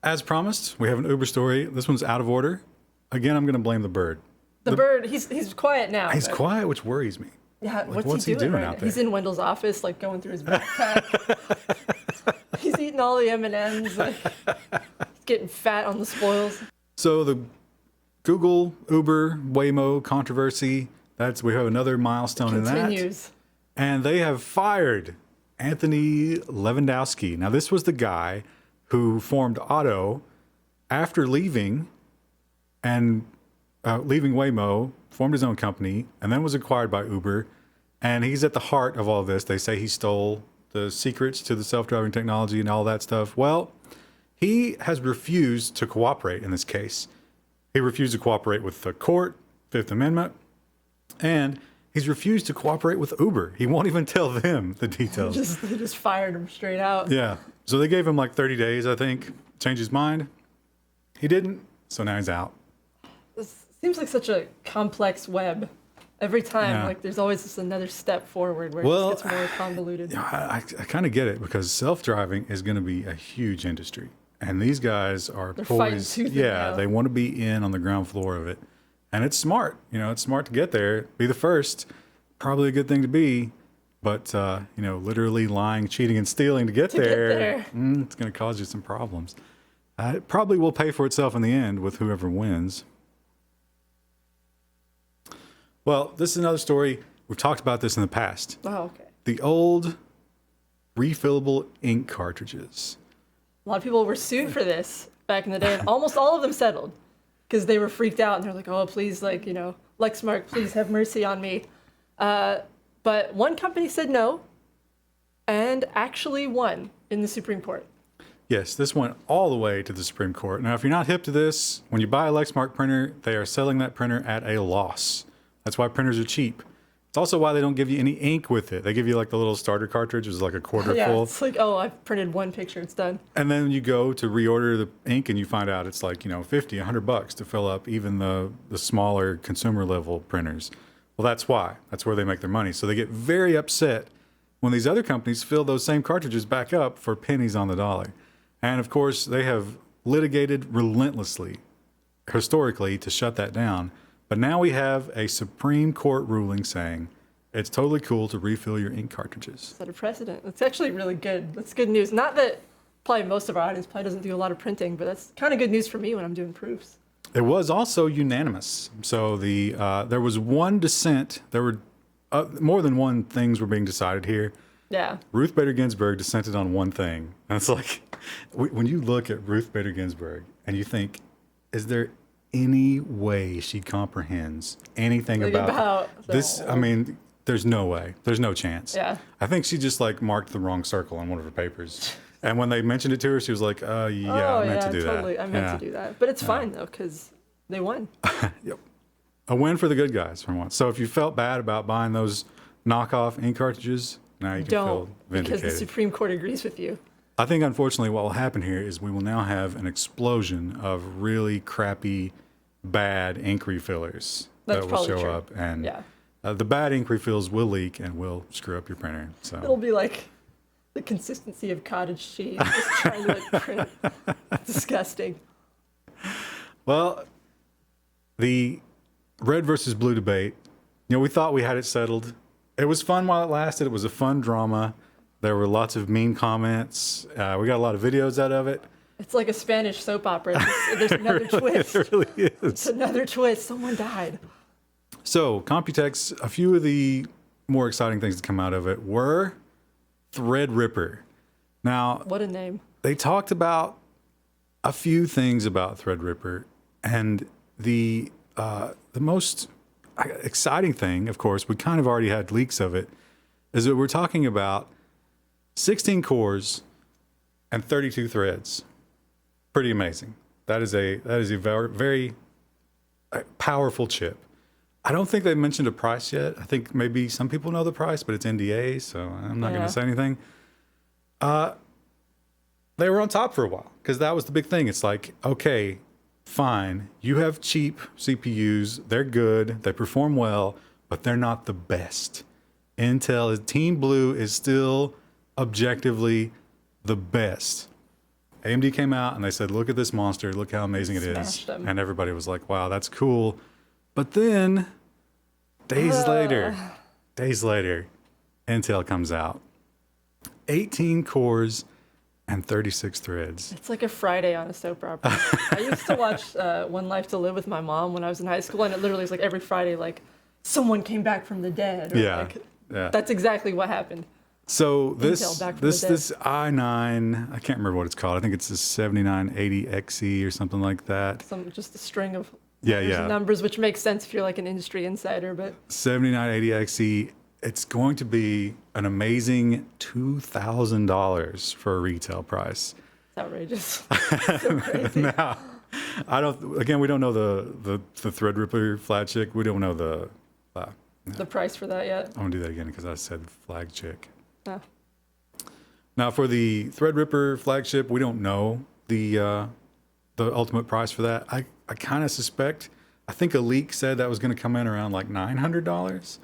[SPEAKER 1] As promised, we have an Uber story. This one's out of order. Again, I'm going to blame the bird.
[SPEAKER 2] The bird, he's quiet now.
[SPEAKER 1] He's quiet, which worries me.
[SPEAKER 2] Yeah, what's he doing right out there? He's in Wendell's office, going through his backpack. He's eating all the M&Ms, he's getting fat on the spoils.
[SPEAKER 1] So the Google, Uber, Waymo controversy, we have another milestone in that.
[SPEAKER 2] Continues.
[SPEAKER 1] And they have fired Anthony Levandowski. Now, this was the guy who formed Otto after leaving Waymo, formed his own company, and then was acquired by Uber. And he's at the heart of all of this. They say he stole the secrets to the self-driving technology and all that stuff. Well, he has refused to cooperate in this case. He refused to cooperate with the court, Fifth Amendment, and he's refused to cooperate with Uber. He won't even tell them the details.
[SPEAKER 2] They just fired him straight out.
[SPEAKER 1] Yeah. So they gave him 30 days, I think, change his mind. He didn't, so now he's out.
[SPEAKER 2] This seems like such a complex web. Every time, there's always just another step forward where it just gets more convoluted.
[SPEAKER 1] I kind of get it, because self-driving is going to be a huge industry. And these guys are poised. Yeah, they want to be in on the ground floor of it. And it's smart. It's smart to get there, be the first. Probably a good thing to be. But, literally lying, cheating, and stealing to get there, it's going to cause you some problems. It probably will pay for itself in the end with whoever wins. Well, this is another story. We've talked about this in the past.
[SPEAKER 2] Oh, okay.
[SPEAKER 1] The old refillable ink cartridges.
[SPEAKER 2] A lot of people were sued for this back in the day, and almost all of them settled because they were freaked out and they're like, oh, please, Lexmark, please have mercy on me. But one company said no and actually won in the Supreme Court.
[SPEAKER 1] Yes, this went all the way to the Supreme Court. Now, if you're not hip to this, when you buy a Lexmark printer, they are selling that printer at a loss. That's why printers are cheap. It's also why they don't give you any ink with it. They give you the little starter cartridge, which is a quarter full.
[SPEAKER 2] It's I've printed one picture, it's done.
[SPEAKER 1] And then you go to reorder the ink and you find out it's $50, $100 to fill up even the smaller consumer level printers. Well, that's why. That's where they make their money. So they get very upset when these other companies fill those same cartridges back up for pennies on the dollar. And of course, they have litigated relentlessly, historically, to shut that down. But now we have a Supreme Court ruling saying it's totally cool to refill your ink cartridges.
[SPEAKER 2] Set a precedent. That's actually really good. That's good news. Not that probably most of our audience probably doesn't do a lot of printing, but that's kind of good news for me when I'm doing proofs.
[SPEAKER 1] It was also unanimous. So there was one dissent. There were more than one things were being decided here.
[SPEAKER 2] Yeah.
[SPEAKER 1] Ruth Bader Ginsburg dissented on one thing. And it's like, when you look at Ruth Bader Ginsburg and you think, is there any way she comprehends anything about this? I mean, there's no way. There's no chance.
[SPEAKER 2] Yeah.
[SPEAKER 1] I think she just like marked the wrong circle on one of her papers. And when they mentioned it to her, she was like, I meant to do that.
[SPEAKER 2] I meant to do that. But it's fine, though, because they won.
[SPEAKER 1] Yep. A win for the good guys for once. So if you felt bad about buying those knockoff ink cartridges, now you can feel vindicated.
[SPEAKER 2] Because the Supreme Court agrees with you.
[SPEAKER 1] I think, unfortunately, what will happen here is we will now have an explosion of really crappy, bad ink refillers that will show up. And the bad ink refills will leak and will screw up your printer. So
[SPEAKER 2] it'll be like the consistency of cottage cheese, just trying to like print. It's disgusting.
[SPEAKER 1] Well, the red versus blue debate, we thought we had it settled. It was fun while it lasted. It was a fun drama. There were lots of mean comments. We got a lot of videos out of it.
[SPEAKER 2] It's like a Spanish soap opera. There's another twist.
[SPEAKER 1] It really is.
[SPEAKER 2] It's another twist. Someone died.
[SPEAKER 1] So, Computex, a few of the more exciting things to come out of it were Threadripper. Now,
[SPEAKER 2] what a name.
[SPEAKER 1] They talked about a few things about Threadripper, and the most exciting thing, of course, we kind of already had leaks of it, is that we're talking about 16 cores and 32 threads. Pretty amazing. That is a very, very powerful chip. I don't think they mentioned a price yet. I think maybe some people know the price, but it's NDA, so I'm not going to say anything. They were on top for a while because that was the big thing. It's like, okay, fine, you have cheap CPUs. They're good. They perform well, but they're not the best. Team Blue is still objectively the best. AMD came out and they said, look at this monster. Look how amazing it is. And everybody was like, wow, that's cool. But then days later, Intel comes out. 18 cores and 36 threads.
[SPEAKER 2] It's like a Friday on a soap opera. I used to watch One Life to Live with my mom when I was in high school, and it literally was like every Friday, like someone came back from the dead. Or that's exactly what happened.
[SPEAKER 1] So this i9, I can't remember what it's called. I think it's the 7980XE or something like that.
[SPEAKER 2] Just a string of
[SPEAKER 1] numbers,
[SPEAKER 2] which makes sense if you're like an industry insider. But
[SPEAKER 1] 7980XE, it's going to be an amazing $2,000 for a retail price.
[SPEAKER 2] It's outrageous. So crazy.
[SPEAKER 1] Now, we don't know the Threadripper flagship. We don't know the
[SPEAKER 2] price for that yet.
[SPEAKER 1] I'm gonna do that again because I said flagship.
[SPEAKER 2] Oh.
[SPEAKER 1] Now for the Threadripper flagship, we don't know the ultimate price for that. I kind of suspect. I think a leak said that was going to come in around like $900.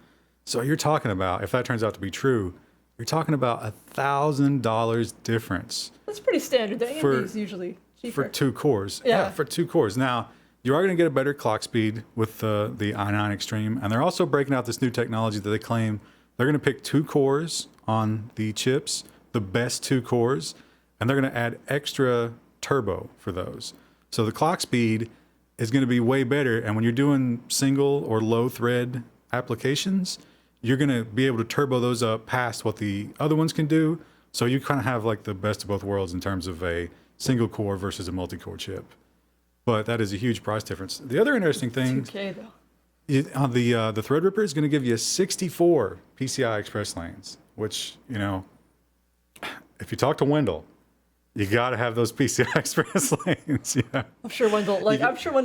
[SPEAKER 1] So you're talking about, if that turns out to be true, you're talking about $1,000 difference.
[SPEAKER 2] That's pretty standard. The AMD is usually cheaper.
[SPEAKER 1] For 2 cores.
[SPEAKER 2] Yeah,
[SPEAKER 1] for 2 cores. Now, you are going to get a better clock speed with the i9 Extreme. And they're also breaking out this new technology that they claim they're going to pick 2 cores on the chips, the best 2 cores, and they're going to add extra turbo for those. So the clock speed is going to be way better. And when you're doing single or low thread applications, you're going to be able to turbo those up past what the other ones can do. So you kind of have like the best of both worlds in terms of a single core versus a multi-core chip. But that is a huge price difference. The other interesting thing,
[SPEAKER 2] $2K though.
[SPEAKER 1] On the Threadripper is going to give you 64 PCI Express lanes, which, if you talk to Wendell, you got to have those PCI Express lanes. Yeah.
[SPEAKER 2] I'm sure Wendell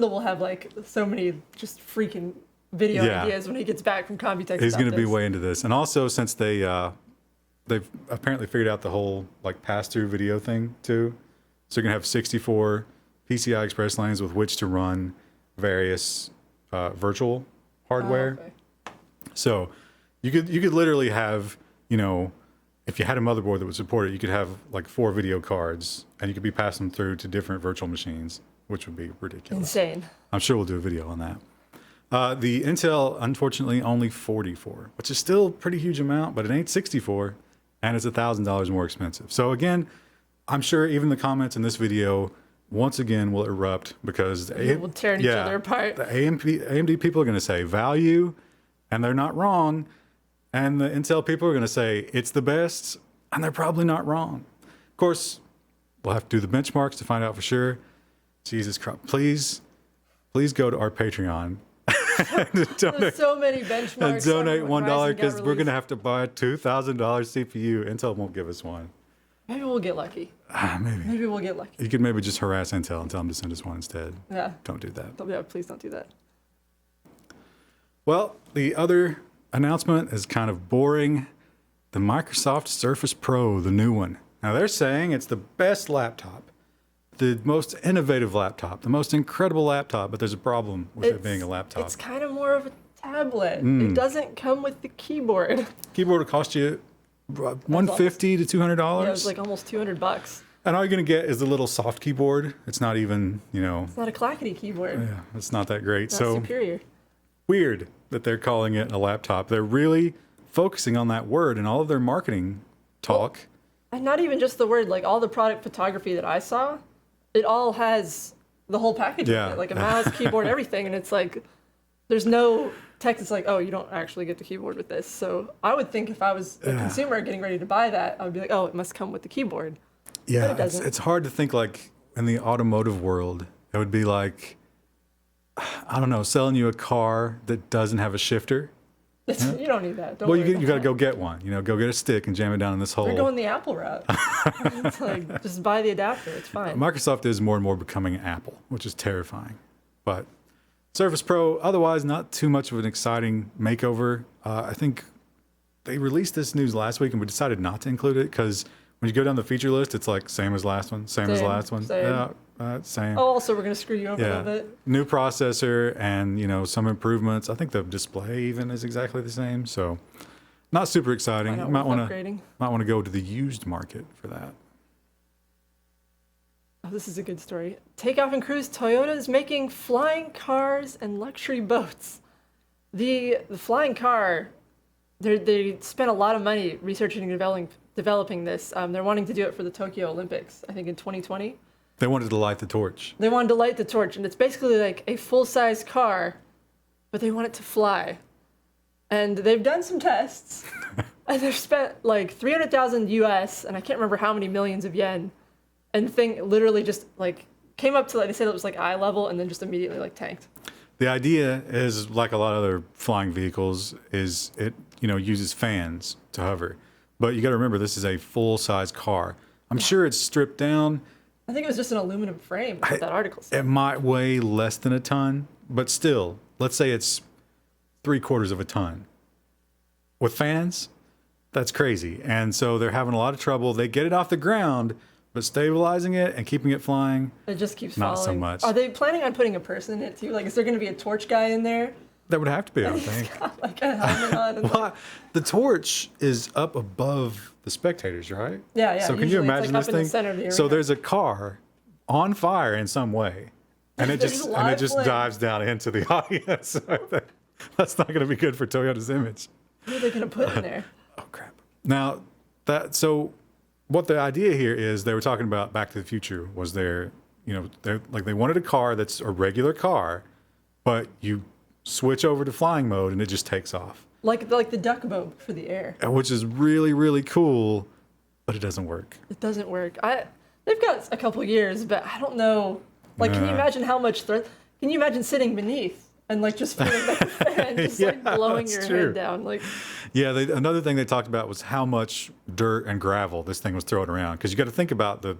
[SPEAKER 2] will have like so many just freaking video ideas when he gets back from Computex.
[SPEAKER 1] He's going to be way into this. And also, since they've apparently figured out the whole like pass-through video thing too, so you're going to have 64 PCI Express lanes with which to run various virtual hardware.
[SPEAKER 2] Okay.
[SPEAKER 1] So you could literally have, if you had a motherboard that would support it, you could have like 4 video cards and you could be passing them through to different virtual machines, which would be ridiculous.
[SPEAKER 2] Insane.
[SPEAKER 1] I'm sure we'll do a video on that. The Intel, unfortunately, only 44, which is still a pretty huge amount, but it ain't 64, and it's $1,000 more expensive. So again, I'm sure even the comments in this video once again will erupt because
[SPEAKER 2] We'll tear each other apart.
[SPEAKER 1] The AMD people are going to say value, and they're not wrong. And the Intel people are going to say it's the best, and they're probably not wrong. Of course, we'll have to do the benchmarks to find out for sure. Jesus Christ. Please go to our Patreon.
[SPEAKER 2] There's so many benchmarks.
[SPEAKER 1] And donate $1 because we're going to have to buy a $2,000 CPU. Intel won't give us one.
[SPEAKER 2] Maybe we'll get lucky. Maybe we'll get lucky.
[SPEAKER 1] You could maybe just harass Intel and tell them to send us one instead.
[SPEAKER 2] Yeah.
[SPEAKER 1] Don't do that.
[SPEAKER 2] Yeah, please don't do that.
[SPEAKER 1] Well, the other announcement is kind of boring. The Microsoft Surface Pro, the new one. Now they're saying it's the best laptop, the most innovative laptop, the most incredible laptop, but there's a problem with it being a laptop.
[SPEAKER 2] It's kind of more of a tablet. It doesn't come with the keyboard.
[SPEAKER 1] Keyboard will cost you $150 to $200.
[SPEAKER 2] Yeah, it's like almost $200.
[SPEAKER 1] And all you're going to get is the little soft keyboard. It's not even,
[SPEAKER 2] It's not a clackety keyboard.
[SPEAKER 1] Yeah, it's not that great.
[SPEAKER 2] Not
[SPEAKER 1] so
[SPEAKER 2] superior.
[SPEAKER 1] Weird that they're calling it a laptop. They're really focusing on that word in all of their marketing talk.
[SPEAKER 2] And not even just the word, like all the product photography that I saw, it all has the whole package in it, like a mouse, keyboard, everything. And it's like, there's no text. It's like, oh, you don't actually get the keyboard with this. So I would think if I was a consumer getting ready to buy that, I would be like, oh, it must come with the keyboard.
[SPEAKER 1] Yeah,
[SPEAKER 2] but it doesn't.
[SPEAKER 1] It's hard to think like in the automotive world, it would be like, I don't know, selling you a car that doesn't have a shifter.
[SPEAKER 2] You don't need that. Don't
[SPEAKER 1] Well,
[SPEAKER 2] worry
[SPEAKER 1] you got to
[SPEAKER 2] about
[SPEAKER 1] go get one. Go get a stick and jam it down in this hole.
[SPEAKER 2] that. They're going the Apple route. It's like, just buy the adapter. It's fine.
[SPEAKER 1] Microsoft is more and more becoming Apple, which is terrifying. But Surface Pro, otherwise not too much of an exciting makeover. I think they released this news last week and we decided not to include it because when you go down the feature list, it's like same as last one, same as last one. Same.
[SPEAKER 2] Oh, also, we're going to screw you up a little bit.
[SPEAKER 1] New processor and, some improvements. I think the display even is exactly the same. So not super exciting. You might want to go to the used market for that.
[SPEAKER 2] Oh, this is a good story. Takeoff and Cruise, Toyota is making flying cars and luxury boats. The flying car, they spent a lot of money researching and developing this. They're wanting to do it for the Tokyo Olympics, I think in 2020.
[SPEAKER 1] They wanted to light the torch.
[SPEAKER 2] They wanted to light the torch, and it's basically like a full-size car, but they want it to fly. And they've done some tests, and they've spent like 300,000 US, and I can't remember how many millions of yen, and the thing literally just like came up to, like, they said it was like eye level, and then just immediately like tanked.
[SPEAKER 1] The idea is, like a lot of other flying vehicles, is it uses fans to hover. But you got to remember, this is a full-size car. I'm sure it's stripped down.
[SPEAKER 2] I think it was just an aluminum frame, what that article said.
[SPEAKER 1] It might weigh less than a ton, but still, let's say it's 3/4 of a ton. With fans, that's crazy. And so they're having a lot of trouble. They get it off the ground, but stabilizing it and keeping it flying,
[SPEAKER 2] it just keeps
[SPEAKER 1] not
[SPEAKER 2] falling.
[SPEAKER 1] so much.
[SPEAKER 2] Are they planning on putting a person in it too? Like, is there going to be a torch guy in there?
[SPEAKER 1] That would have to be, I would think.
[SPEAKER 2] He's got like a helmet on. And
[SPEAKER 1] Well, the torch is up above the spectators, right?
[SPEAKER 2] Yeah.
[SPEAKER 1] So can you
[SPEAKER 2] Usually
[SPEAKER 1] imagine
[SPEAKER 2] it's like
[SPEAKER 1] this
[SPEAKER 2] up in the
[SPEAKER 1] thing?
[SPEAKER 2] center of the
[SPEAKER 1] So
[SPEAKER 2] arena.
[SPEAKER 1] there's a car on fire in some way, and it just
[SPEAKER 2] live flames.
[SPEAKER 1] dives down into the audience. That's not going to be good for Toyota's image.
[SPEAKER 2] What are they going to put in there?
[SPEAKER 1] Oh crap! Now what the idea here is, they were talking about Back to the Future. Was they wanted a car that's a regular car, but you switch over to flying mode and it just takes off.
[SPEAKER 2] Like the duck boat for the air.
[SPEAKER 1] Which is really, really cool, but it doesn't work.
[SPEAKER 2] It doesn't work. They've got a couple years, but I don't know. Like, can you imagine how much can you imagine sitting beneath and like just feeling like a fan, just like blowing your head down? Like,
[SPEAKER 1] yeah. Another thing they talked about was how much dirt and gravel this thing was throwing around. Because you got to think about the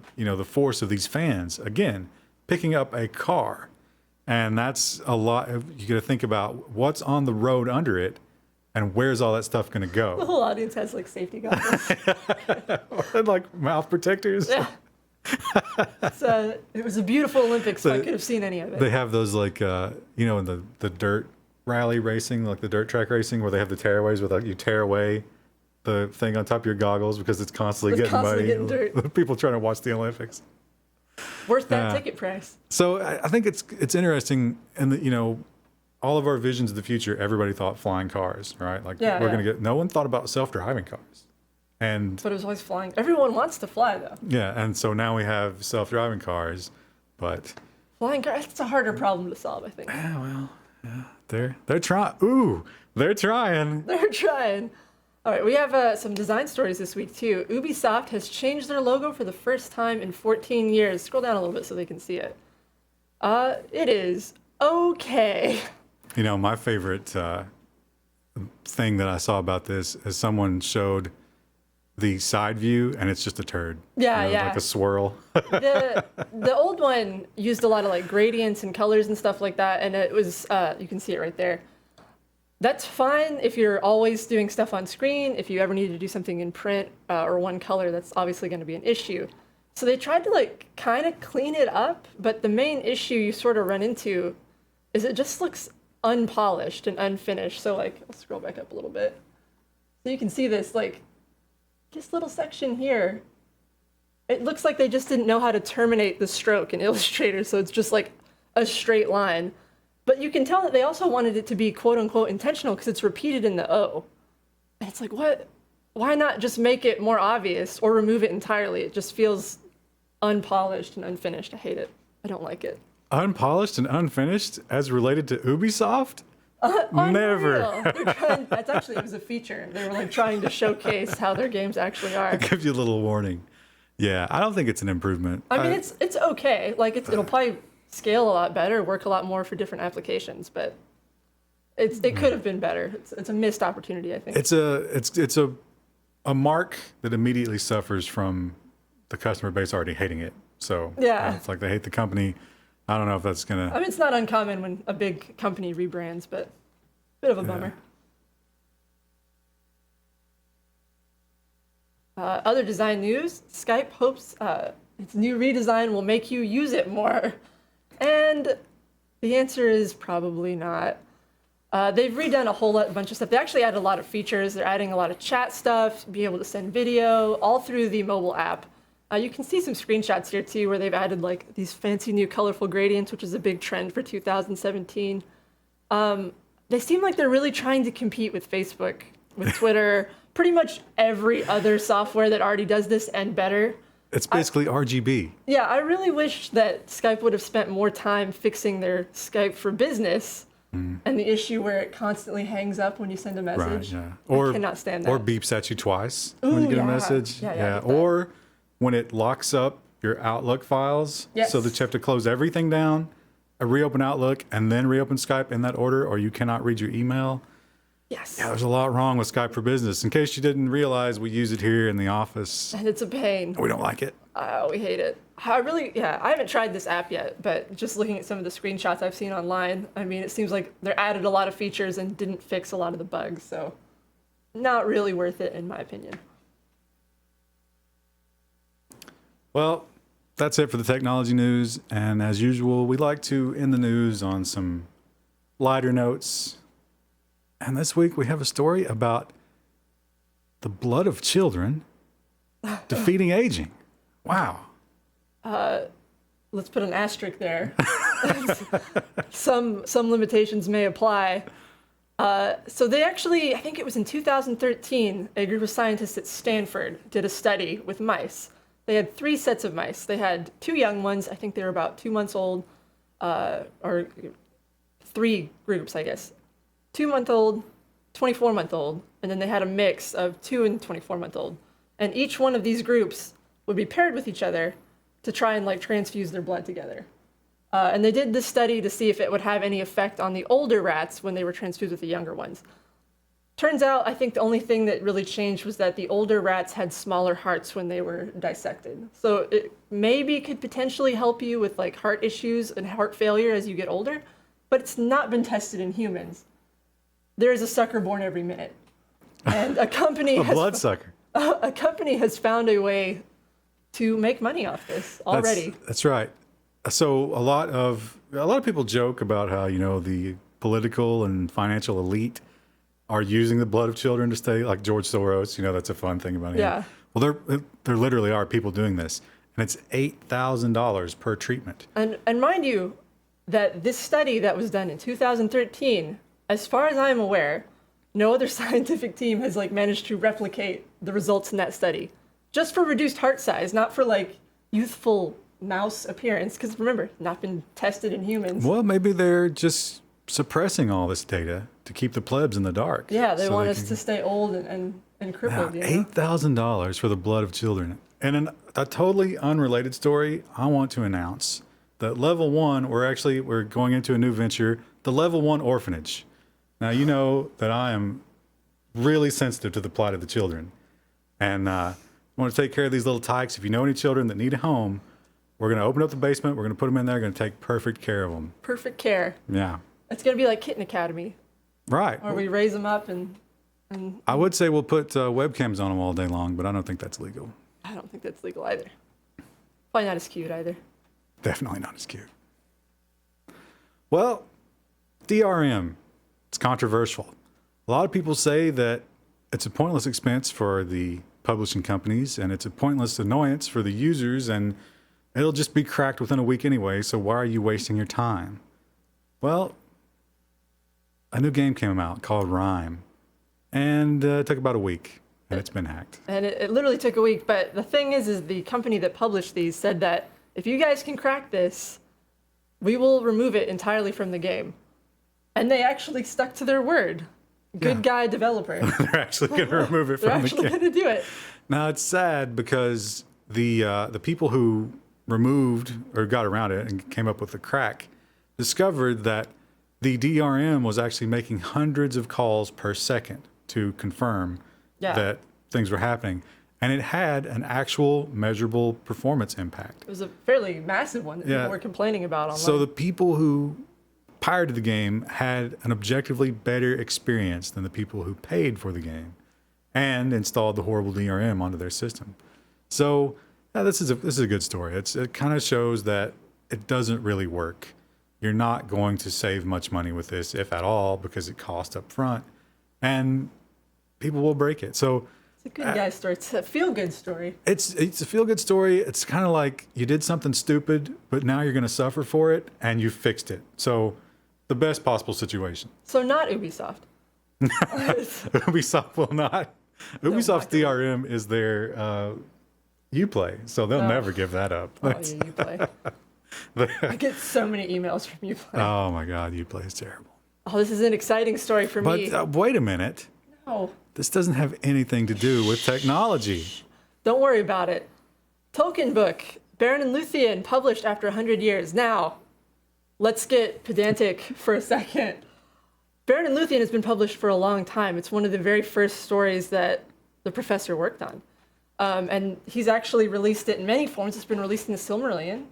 [SPEAKER 1] force of these fans again, picking up a car. And that's a lot. You got to think about what's on the road under it, and where's all that stuff going to go.
[SPEAKER 2] the whole audience has like safety goggles.
[SPEAKER 1] And like mouth protectors.
[SPEAKER 2] Yeah. It was a beautiful Olympics. If I could have seen any of it.
[SPEAKER 1] They have those like in the dirt rally racing, like the dirt track racing, where they have the tearaways where you tear away the thing on top of your goggles because it's constantly getting muddy.
[SPEAKER 2] Dirt.
[SPEAKER 1] People trying to watch the Olympics.
[SPEAKER 2] Worth that ticket price.
[SPEAKER 1] So I think it's interesting, and all of our visions of the future, everybody thought flying cars, right? Like
[SPEAKER 2] Yeah,
[SPEAKER 1] we're
[SPEAKER 2] yeah.
[SPEAKER 1] going to get, no one thought about self-driving cars. And
[SPEAKER 2] But it was always flying. Everyone wants to fly, though.
[SPEAKER 1] yeah, and so now we have self-driving cars, but
[SPEAKER 2] Flying cars, it's a harder problem to solve, I think.
[SPEAKER 1] yeah, well, yeah, they're trying. Ooh, they're trying.
[SPEAKER 2] They're trying. All right, we have some design stories this week, too. Ubisoft has changed their logo for the first time in 14 years. Scroll down a little bit so they can see it. It is okay.
[SPEAKER 1] You know, my favorite thing that I saw about this is someone showed the side view, and it's just a turd.
[SPEAKER 2] Yeah,
[SPEAKER 1] You know,
[SPEAKER 2] yeah.
[SPEAKER 1] like a swirl.
[SPEAKER 2] The old one used a lot of like gradients and colors and stuff like that, and it was you can see it right there. That's fine if you're always doing stuff on screen. If you ever need to do something in print or one color, that's obviously going to be an issue. So they tried to like kind of clean it up, but the main issue you sort of run into is it just looks unpolished and unfinished. So like, I'll scroll back up a little bit. So you can see this like this little section here. It looks like they just didn't know how to terminate the stroke in Illustrator, so it's just like a straight line. But you can tell that they also wanted it to be quote unquote intentional because it's repeated in the O. And it's like, what? Why not just make it more obvious or remove it entirely? It just feels unpolished and unfinished. I hate it. I don't like it.
[SPEAKER 1] Unpolished and unfinished as related to Ubisoft? Never.
[SPEAKER 2] Unreal. That's actually, it was a feature. They were like trying to showcase how their games actually are.
[SPEAKER 1] It gives you a little warning. Yeah, I don't think it's an improvement.
[SPEAKER 2] I mean, it's okay. Like it'll probably scale a lot better, work a lot more for different applications, but it could have been better. It's a missed opportunity, I think.
[SPEAKER 1] It's a mark that immediately suffers from the customer base already hating it. So
[SPEAKER 2] Yeah.
[SPEAKER 1] it's like they hate the company. I don't know if that's gonna.
[SPEAKER 2] I mean, it's not uncommon when a big company rebrands, but bit of a bummer. Other design news, Skype hopes its new redesign will make you use it more. And the answer is probably not. They've redone a bunch of stuff. They actually added a lot of features. They're adding a lot of chat stuff, be able to send video, all through the mobile app. You can see some screenshots here too, where they've added like these fancy new colorful gradients, which is a big trend for 2017. They seem like they're really trying to compete with Facebook, with Twitter, pretty much every other software that already does this and better.
[SPEAKER 1] It's basically RGB.
[SPEAKER 2] Yeah, I really wish that Skype would have spent more time fixing their Skype for Business and the issue where it constantly hangs up when you send a message.
[SPEAKER 1] Right, yeah.
[SPEAKER 2] I cannot stand that.
[SPEAKER 1] Or beeps at you twice when you
[SPEAKER 2] Ooh,
[SPEAKER 1] get a
[SPEAKER 2] yeah.
[SPEAKER 1] message.
[SPEAKER 2] Yeah, I get that.
[SPEAKER 1] Or when it locks up your Outlook files
[SPEAKER 2] Yes.
[SPEAKER 1] so that you have to close everything down, reopen Outlook, and then reopen Skype in that order, or you cannot read your email.
[SPEAKER 2] Yes.
[SPEAKER 1] Yeah, there's a lot wrong with Skype for Business. In case you didn't realize, we use it here in the office.
[SPEAKER 2] And it's a pain.
[SPEAKER 1] We don't like it.
[SPEAKER 2] We hate it. I haven't tried this app yet, but just looking at some of the screenshots I've seen online, I mean, it seems like they added a lot of features and didn't fix a lot of the bugs, so not really worth it in my opinion.
[SPEAKER 1] Well, that's it for the technology news. And as usual, we like to end the news on some lighter notes. And this week we have a story about the blood of children defeating aging. Wow.
[SPEAKER 2] Let's put an asterisk there. Some limitations may apply. So they actually, I think it was in 2013, a group of scientists at Stanford did a study with mice. They had 3 sets of mice. They had 2 young ones. I think they were about 2 months old, or 3 groups, I guess. 2-month-old, 24-month-old, and then they had a mix of 2 and 24-month-old. And each one of these groups would be paired with each other to try and like transfuse their blood together. And they did this study to see if it would have any effect on the older rats when they were transfused with the younger ones. Turns out, I think the only thing that really changed was that the older rats had smaller hearts when they were dissected. So it maybe could potentially help you with like heart issues and heart failure as you get older, but it's not been tested in humans. There is a sucker born every minute. And a company
[SPEAKER 1] Bloodsucker.
[SPEAKER 2] a company has found a way to make money off this already.
[SPEAKER 1] That's right. So a lot of people joke about how, the political and financial elite are using the blood of children to stay, like George Soros. That's a fun thing about him.
[SPEAKER 2] Yeah.
[SPEAKER 1] Well, there literally are people doing this, and it's $8,000 per treatment.
[SPEAKER 2] And mind you, that this study that was done in 2013, as far as I'm aware, no other scientific team has like managed to replicate the results in that study. Just for reduced heart size, not for like youthful mouse appearance, because remember, not been tested in humans.
[SPEAKER 1] Well, maybe they're just suppressing all this data to keep the plebs in the dark.
[SPEAKER 2] Yeah, they want us to stay old and crippled.
[SPEAKER 1] Now, $8,000 for the blood of children. And in a totally unrelated story, I want to announce that Level 1, we're going into a new venture, the Level 1 orphanage. Now, you know that I am really sensitive to the plight of the children. And I want to take care of these little tykes. If you know any children that need a home, we're going to open up the basement. We're going to put them in there. We're going to take perfect care of them.
[SPEAKER 2] Perfect care.
[SPEAKER 1] Yeah.
[SPEAKER 2] It's going to be like Kitten Academy.
[SPEAKER 1] Right.
[SPEAKER 2] Where we raise them up and
[SPEAKER 1] I would say we'll put webcams on them all day long, but I don't think that's legal.
[SPEAKER 2] I don't think that's legal either. Probably not as cute either.
[SPEAKER 1] Definitely not as cute. Well, DRM, it's controversial. A lot of people say that it's a pointless expense for the publishing companies and it's a pointless annoyance for the users and it'll just be cracked within a week anyway, so why are you wasting your time? Well, a new game came out called Rhyme, and it took about a week, and it's been hacked.
[SPEAKER 2] And it literally took a week, but the thing is the company that published these said that if you guys can crack this, we will remove it entirely from the game. And they actually stuck to their word. Good guy developer.
[SPEAKER 1] They're actually going to remove it from the game.
[SPEAKER 2] They're actually going to do it.
[SPEAKER 1] Now, it's sad because the people who removed or got around it and came up with the crack discovered that the DRM was actually making hundreds of calls per second to confirm that things were happening. And it had an actual measurable performance impact.
[SPEAKER 2] It was a fairly massive one that people were complaining about online.
[SPEAKER 1] So the people who pirated the game had an objectively better experience than the people who paid for the game and installed the horrible DRM onto their system. So this is a good story. It kind of shows that it doesn't really work. You're not going to save much money with this, if at all, because it costs up front, and people will break it. So
[SPEAKER 2] it's a good guy story. It's a feel-good story.
[SPEAKER 1] It's a feel-good story. It's kind of like you did something stupid, but now you're going to suffer for it, and you fixed it. So the best possible situation.
[SPEAKER 2] So not Ubisoft.
[SPEAKER 1] Ubisoft will not. Ubisoft's DRM is their Uplay, so they'll never give that up.
[SPEAKER 2] Oh, yeah, Uplay. I get so many emails from Uplay.
[SPEAKER 1] Oh my God, Uplay is terrible.
[SPEAKER 2] Oh, this is an exciting story for me.
[SPEAKER 1] But wait a minute.
[SPEAKER 2] No.
[SPEAKER 1] This doesn't have anything to do with technology.
[SPEAKER 2] Don't worry about it. Tolkien book, Beren and Lúthien, published after 100 years. Now, let's get pedantic for a second. Beren and Lúthien has been published for a long time. It's one of the very first stories that the professor worked on. And he's actually released it in many forms. It's been released in the Silmarillion.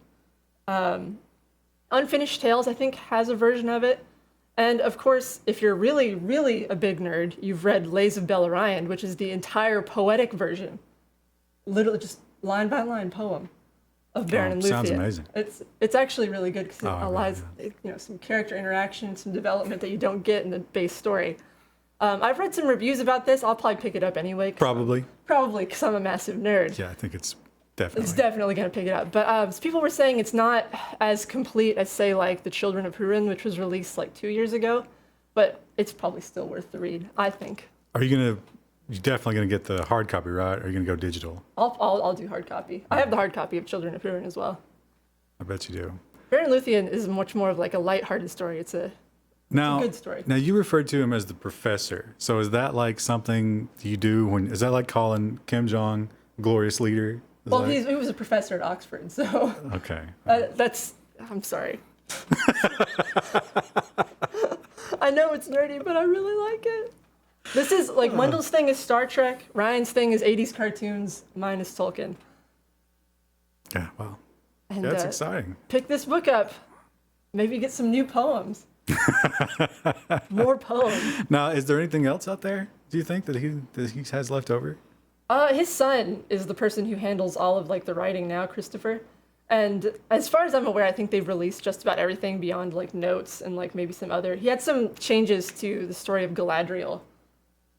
[SPEAKER 2] Unfinished Tales, I think, has a version of it. And of course, if you're really, really a big nerd, you've read Lays of Beleriand, which is the entire poetic version. Literally just line by line poem of Beren and Lúthien.
[SPEAKER 1] Sounds amazing.
[SPEAKER 2] It's actually really good because it allows some character interaction, some development that you don't get in the base story. I've read some reviews about this. I'll probably pick it up anyway. Probably because I'm a massive nerd.
[SPEAKER 1] Yeah, I think it's definitely.
[SPEAKER 2] It's definitely going to pick it up. But people were saying it's not as complete as, say, like The Children of Hurin, which was released like 2 years ago. But it's probably still worth the read, I think.
[SPEAKER 1] You're definitely going to get the hard copy, right? Or are you going to go digital?
[SPEAKER 2] I'll do hard copy. I have the hard copy of Children of Hurin as well.
[SPEAKER 1] I bet you do.
[SPEAKER 2] Beren and Lúthien is much more of like a lighthearted story. It's a good story.
[SPEAKER 1] Now, you referred to him as the professor. So is that like something you do is that like calling Kim Jong glorious leader?
[SPEAKER 2] Well, he was a professor at Oxford, so.
[SPEAKER 1] Okay.
[SPEAKER 2] I'm sorry. I know it's nerdy, but I really like it. This is like Wendell's thing is Star Trek, Ryan's thing is 80s cartoons, mine is Tolkien.
[SPEAKER 1] Yeah, well,
[SPEAKER 2] and,
[SPEAKER 1] that's exciting.
[SPEAKER 2] Pick this book up. Maybe get some new poems. More poems.
[SPEAKER 1] Now, is there anything else out there, do you think, that he has left over?
[SPEAKER 2] His son is the person who handles all of like the writing now, Christopher. And as far as I'm aware, I think they've released just about everything beyond like notes and like maybe some other. He had some changes to the story of Galadriel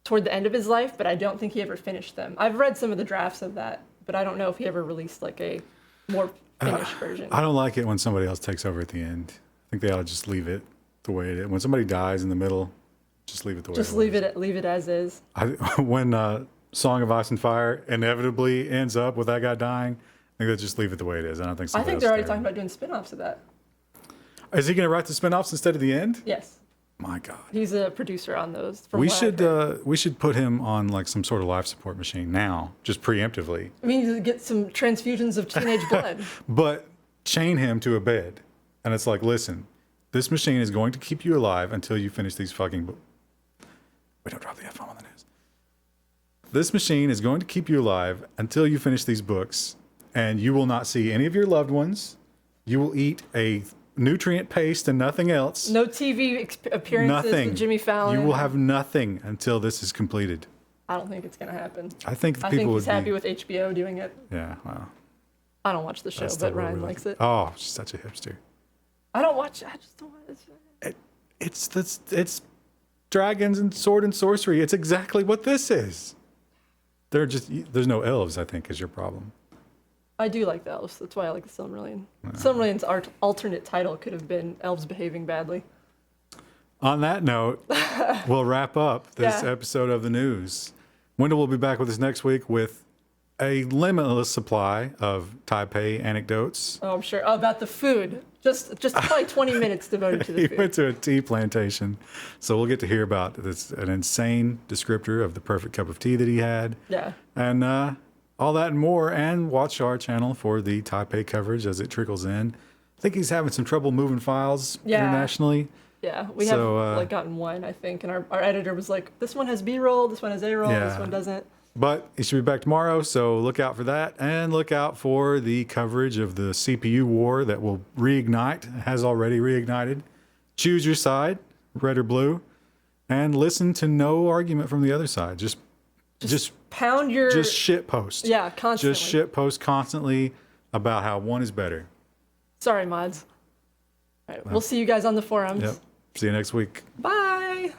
[SPEAKER 2] toward the end of his life, but I don't think he ever finished them. I've read some of the drafts of that, but I don't know if he ever released like a more finished version.
[SPEAKER 1] I don't like it when somebody else takes over at the end. I think they ought to just leave it the way it is. When somebody dies in the middle, just leave it the way it is.
[SPEAKER 2] Just leave it as is.
[SPEAKER 1] When Song of Ice and Fire inevitably ends up with that guy dying, I think they just leave it the way it is. I don't think.
[SPEAKER 2] I think they're already talking about doing spin-offs of that.
[SPEAKER 1] Is he going to write the spin-offs instead of the end?
[SPEAKER 2] Yes.
[SPEAKER 1] My God.
[SPEAKER 2] He's a producer on those.
[SPEAKER 1] We should put him on like some sort of life support machine now, just preemptively.
[SPEAKER 2] I mean, you get some transfusions of teenage blood.
[SPEAKER 1] But chain him to a bed, and it's like, listen, this machine is going to keep you alive until you finish these fucking books. We don't drop the F-bomb on the news. This machine is going to keep you alive until you finish these books, and you will not see any of your loved ones. You will eat a nutrient paste and nothing else.
[SPEAKER 2] No TV appearances with Jimmy Fallon.
[SPEAKER 1] You will have nothing until this is completed.
[SPEAKER 2] I don't think it's going to happen.
[SPEAKER 1] I think
[SPEAKER 2] I think he's happy with HBO doing it.
[SPEAKER 1] Yeah, well.
[SPEAKER 2] I don't watch the show, but Ryan likes it.
[SPEAKER 1] Oh, she's such a hipster.
[SPEAKER 2] I don't watch it. I just don't watch it.
[SPEAKER 1] It's dragons and sword and sorcery. It's exactly what this is. There's no elves, I think, is your problem.
[SPEAKER 2] I do like the elves. That's why I like the Silmarillion. Silmarillion's alternate title could have been Elves Behaving Badly.
[SPEAKER 1] On that note, we'll wrap up this episode of the news. Wendell will be back with us next week with a limitless supply of Taipei anecdotes.
[SPEAKER 2] Oh, I'm sure. Oh, about the food. Just probably 20 minutes devoted to the food.
[SPEAKER 1] He went to a tea plantation. So we'll get to hear about an insane descriptor of the perfect cup of tea that he had.
[SPEAKER 2] Yeah.
[SPEAKER 1] And all that and more, and watch our channel for the Taipei coverage as it trickles in. I think he's having some trouble moving files internationally.
[SPEAKER 2] Yeah, we have gotten one, I think, and our editor was like, this one has B-roll, this one has A-roll, this one doesn't.
[SPEAKER 1] But he should be back tomorrow, so look out for that, and look out for the coverage of the CPU war that will reignite, has already reignited. Choose your side, red or blue, and listen to no argument from the other side. Just
[SPEAKER 2] pound your...
[SPEAKER 1] Just shit post.
[SPEAKER 2] Yeah, constantly.
[SPEAKER 1] Just shit post constantly about how one is better.
[SPEAKER 2] Sorry, mods. All right, we'll see you guys on the forums.
[SPEAKER 1] Yep. See you next week.
[SPEAKER 2] Bye.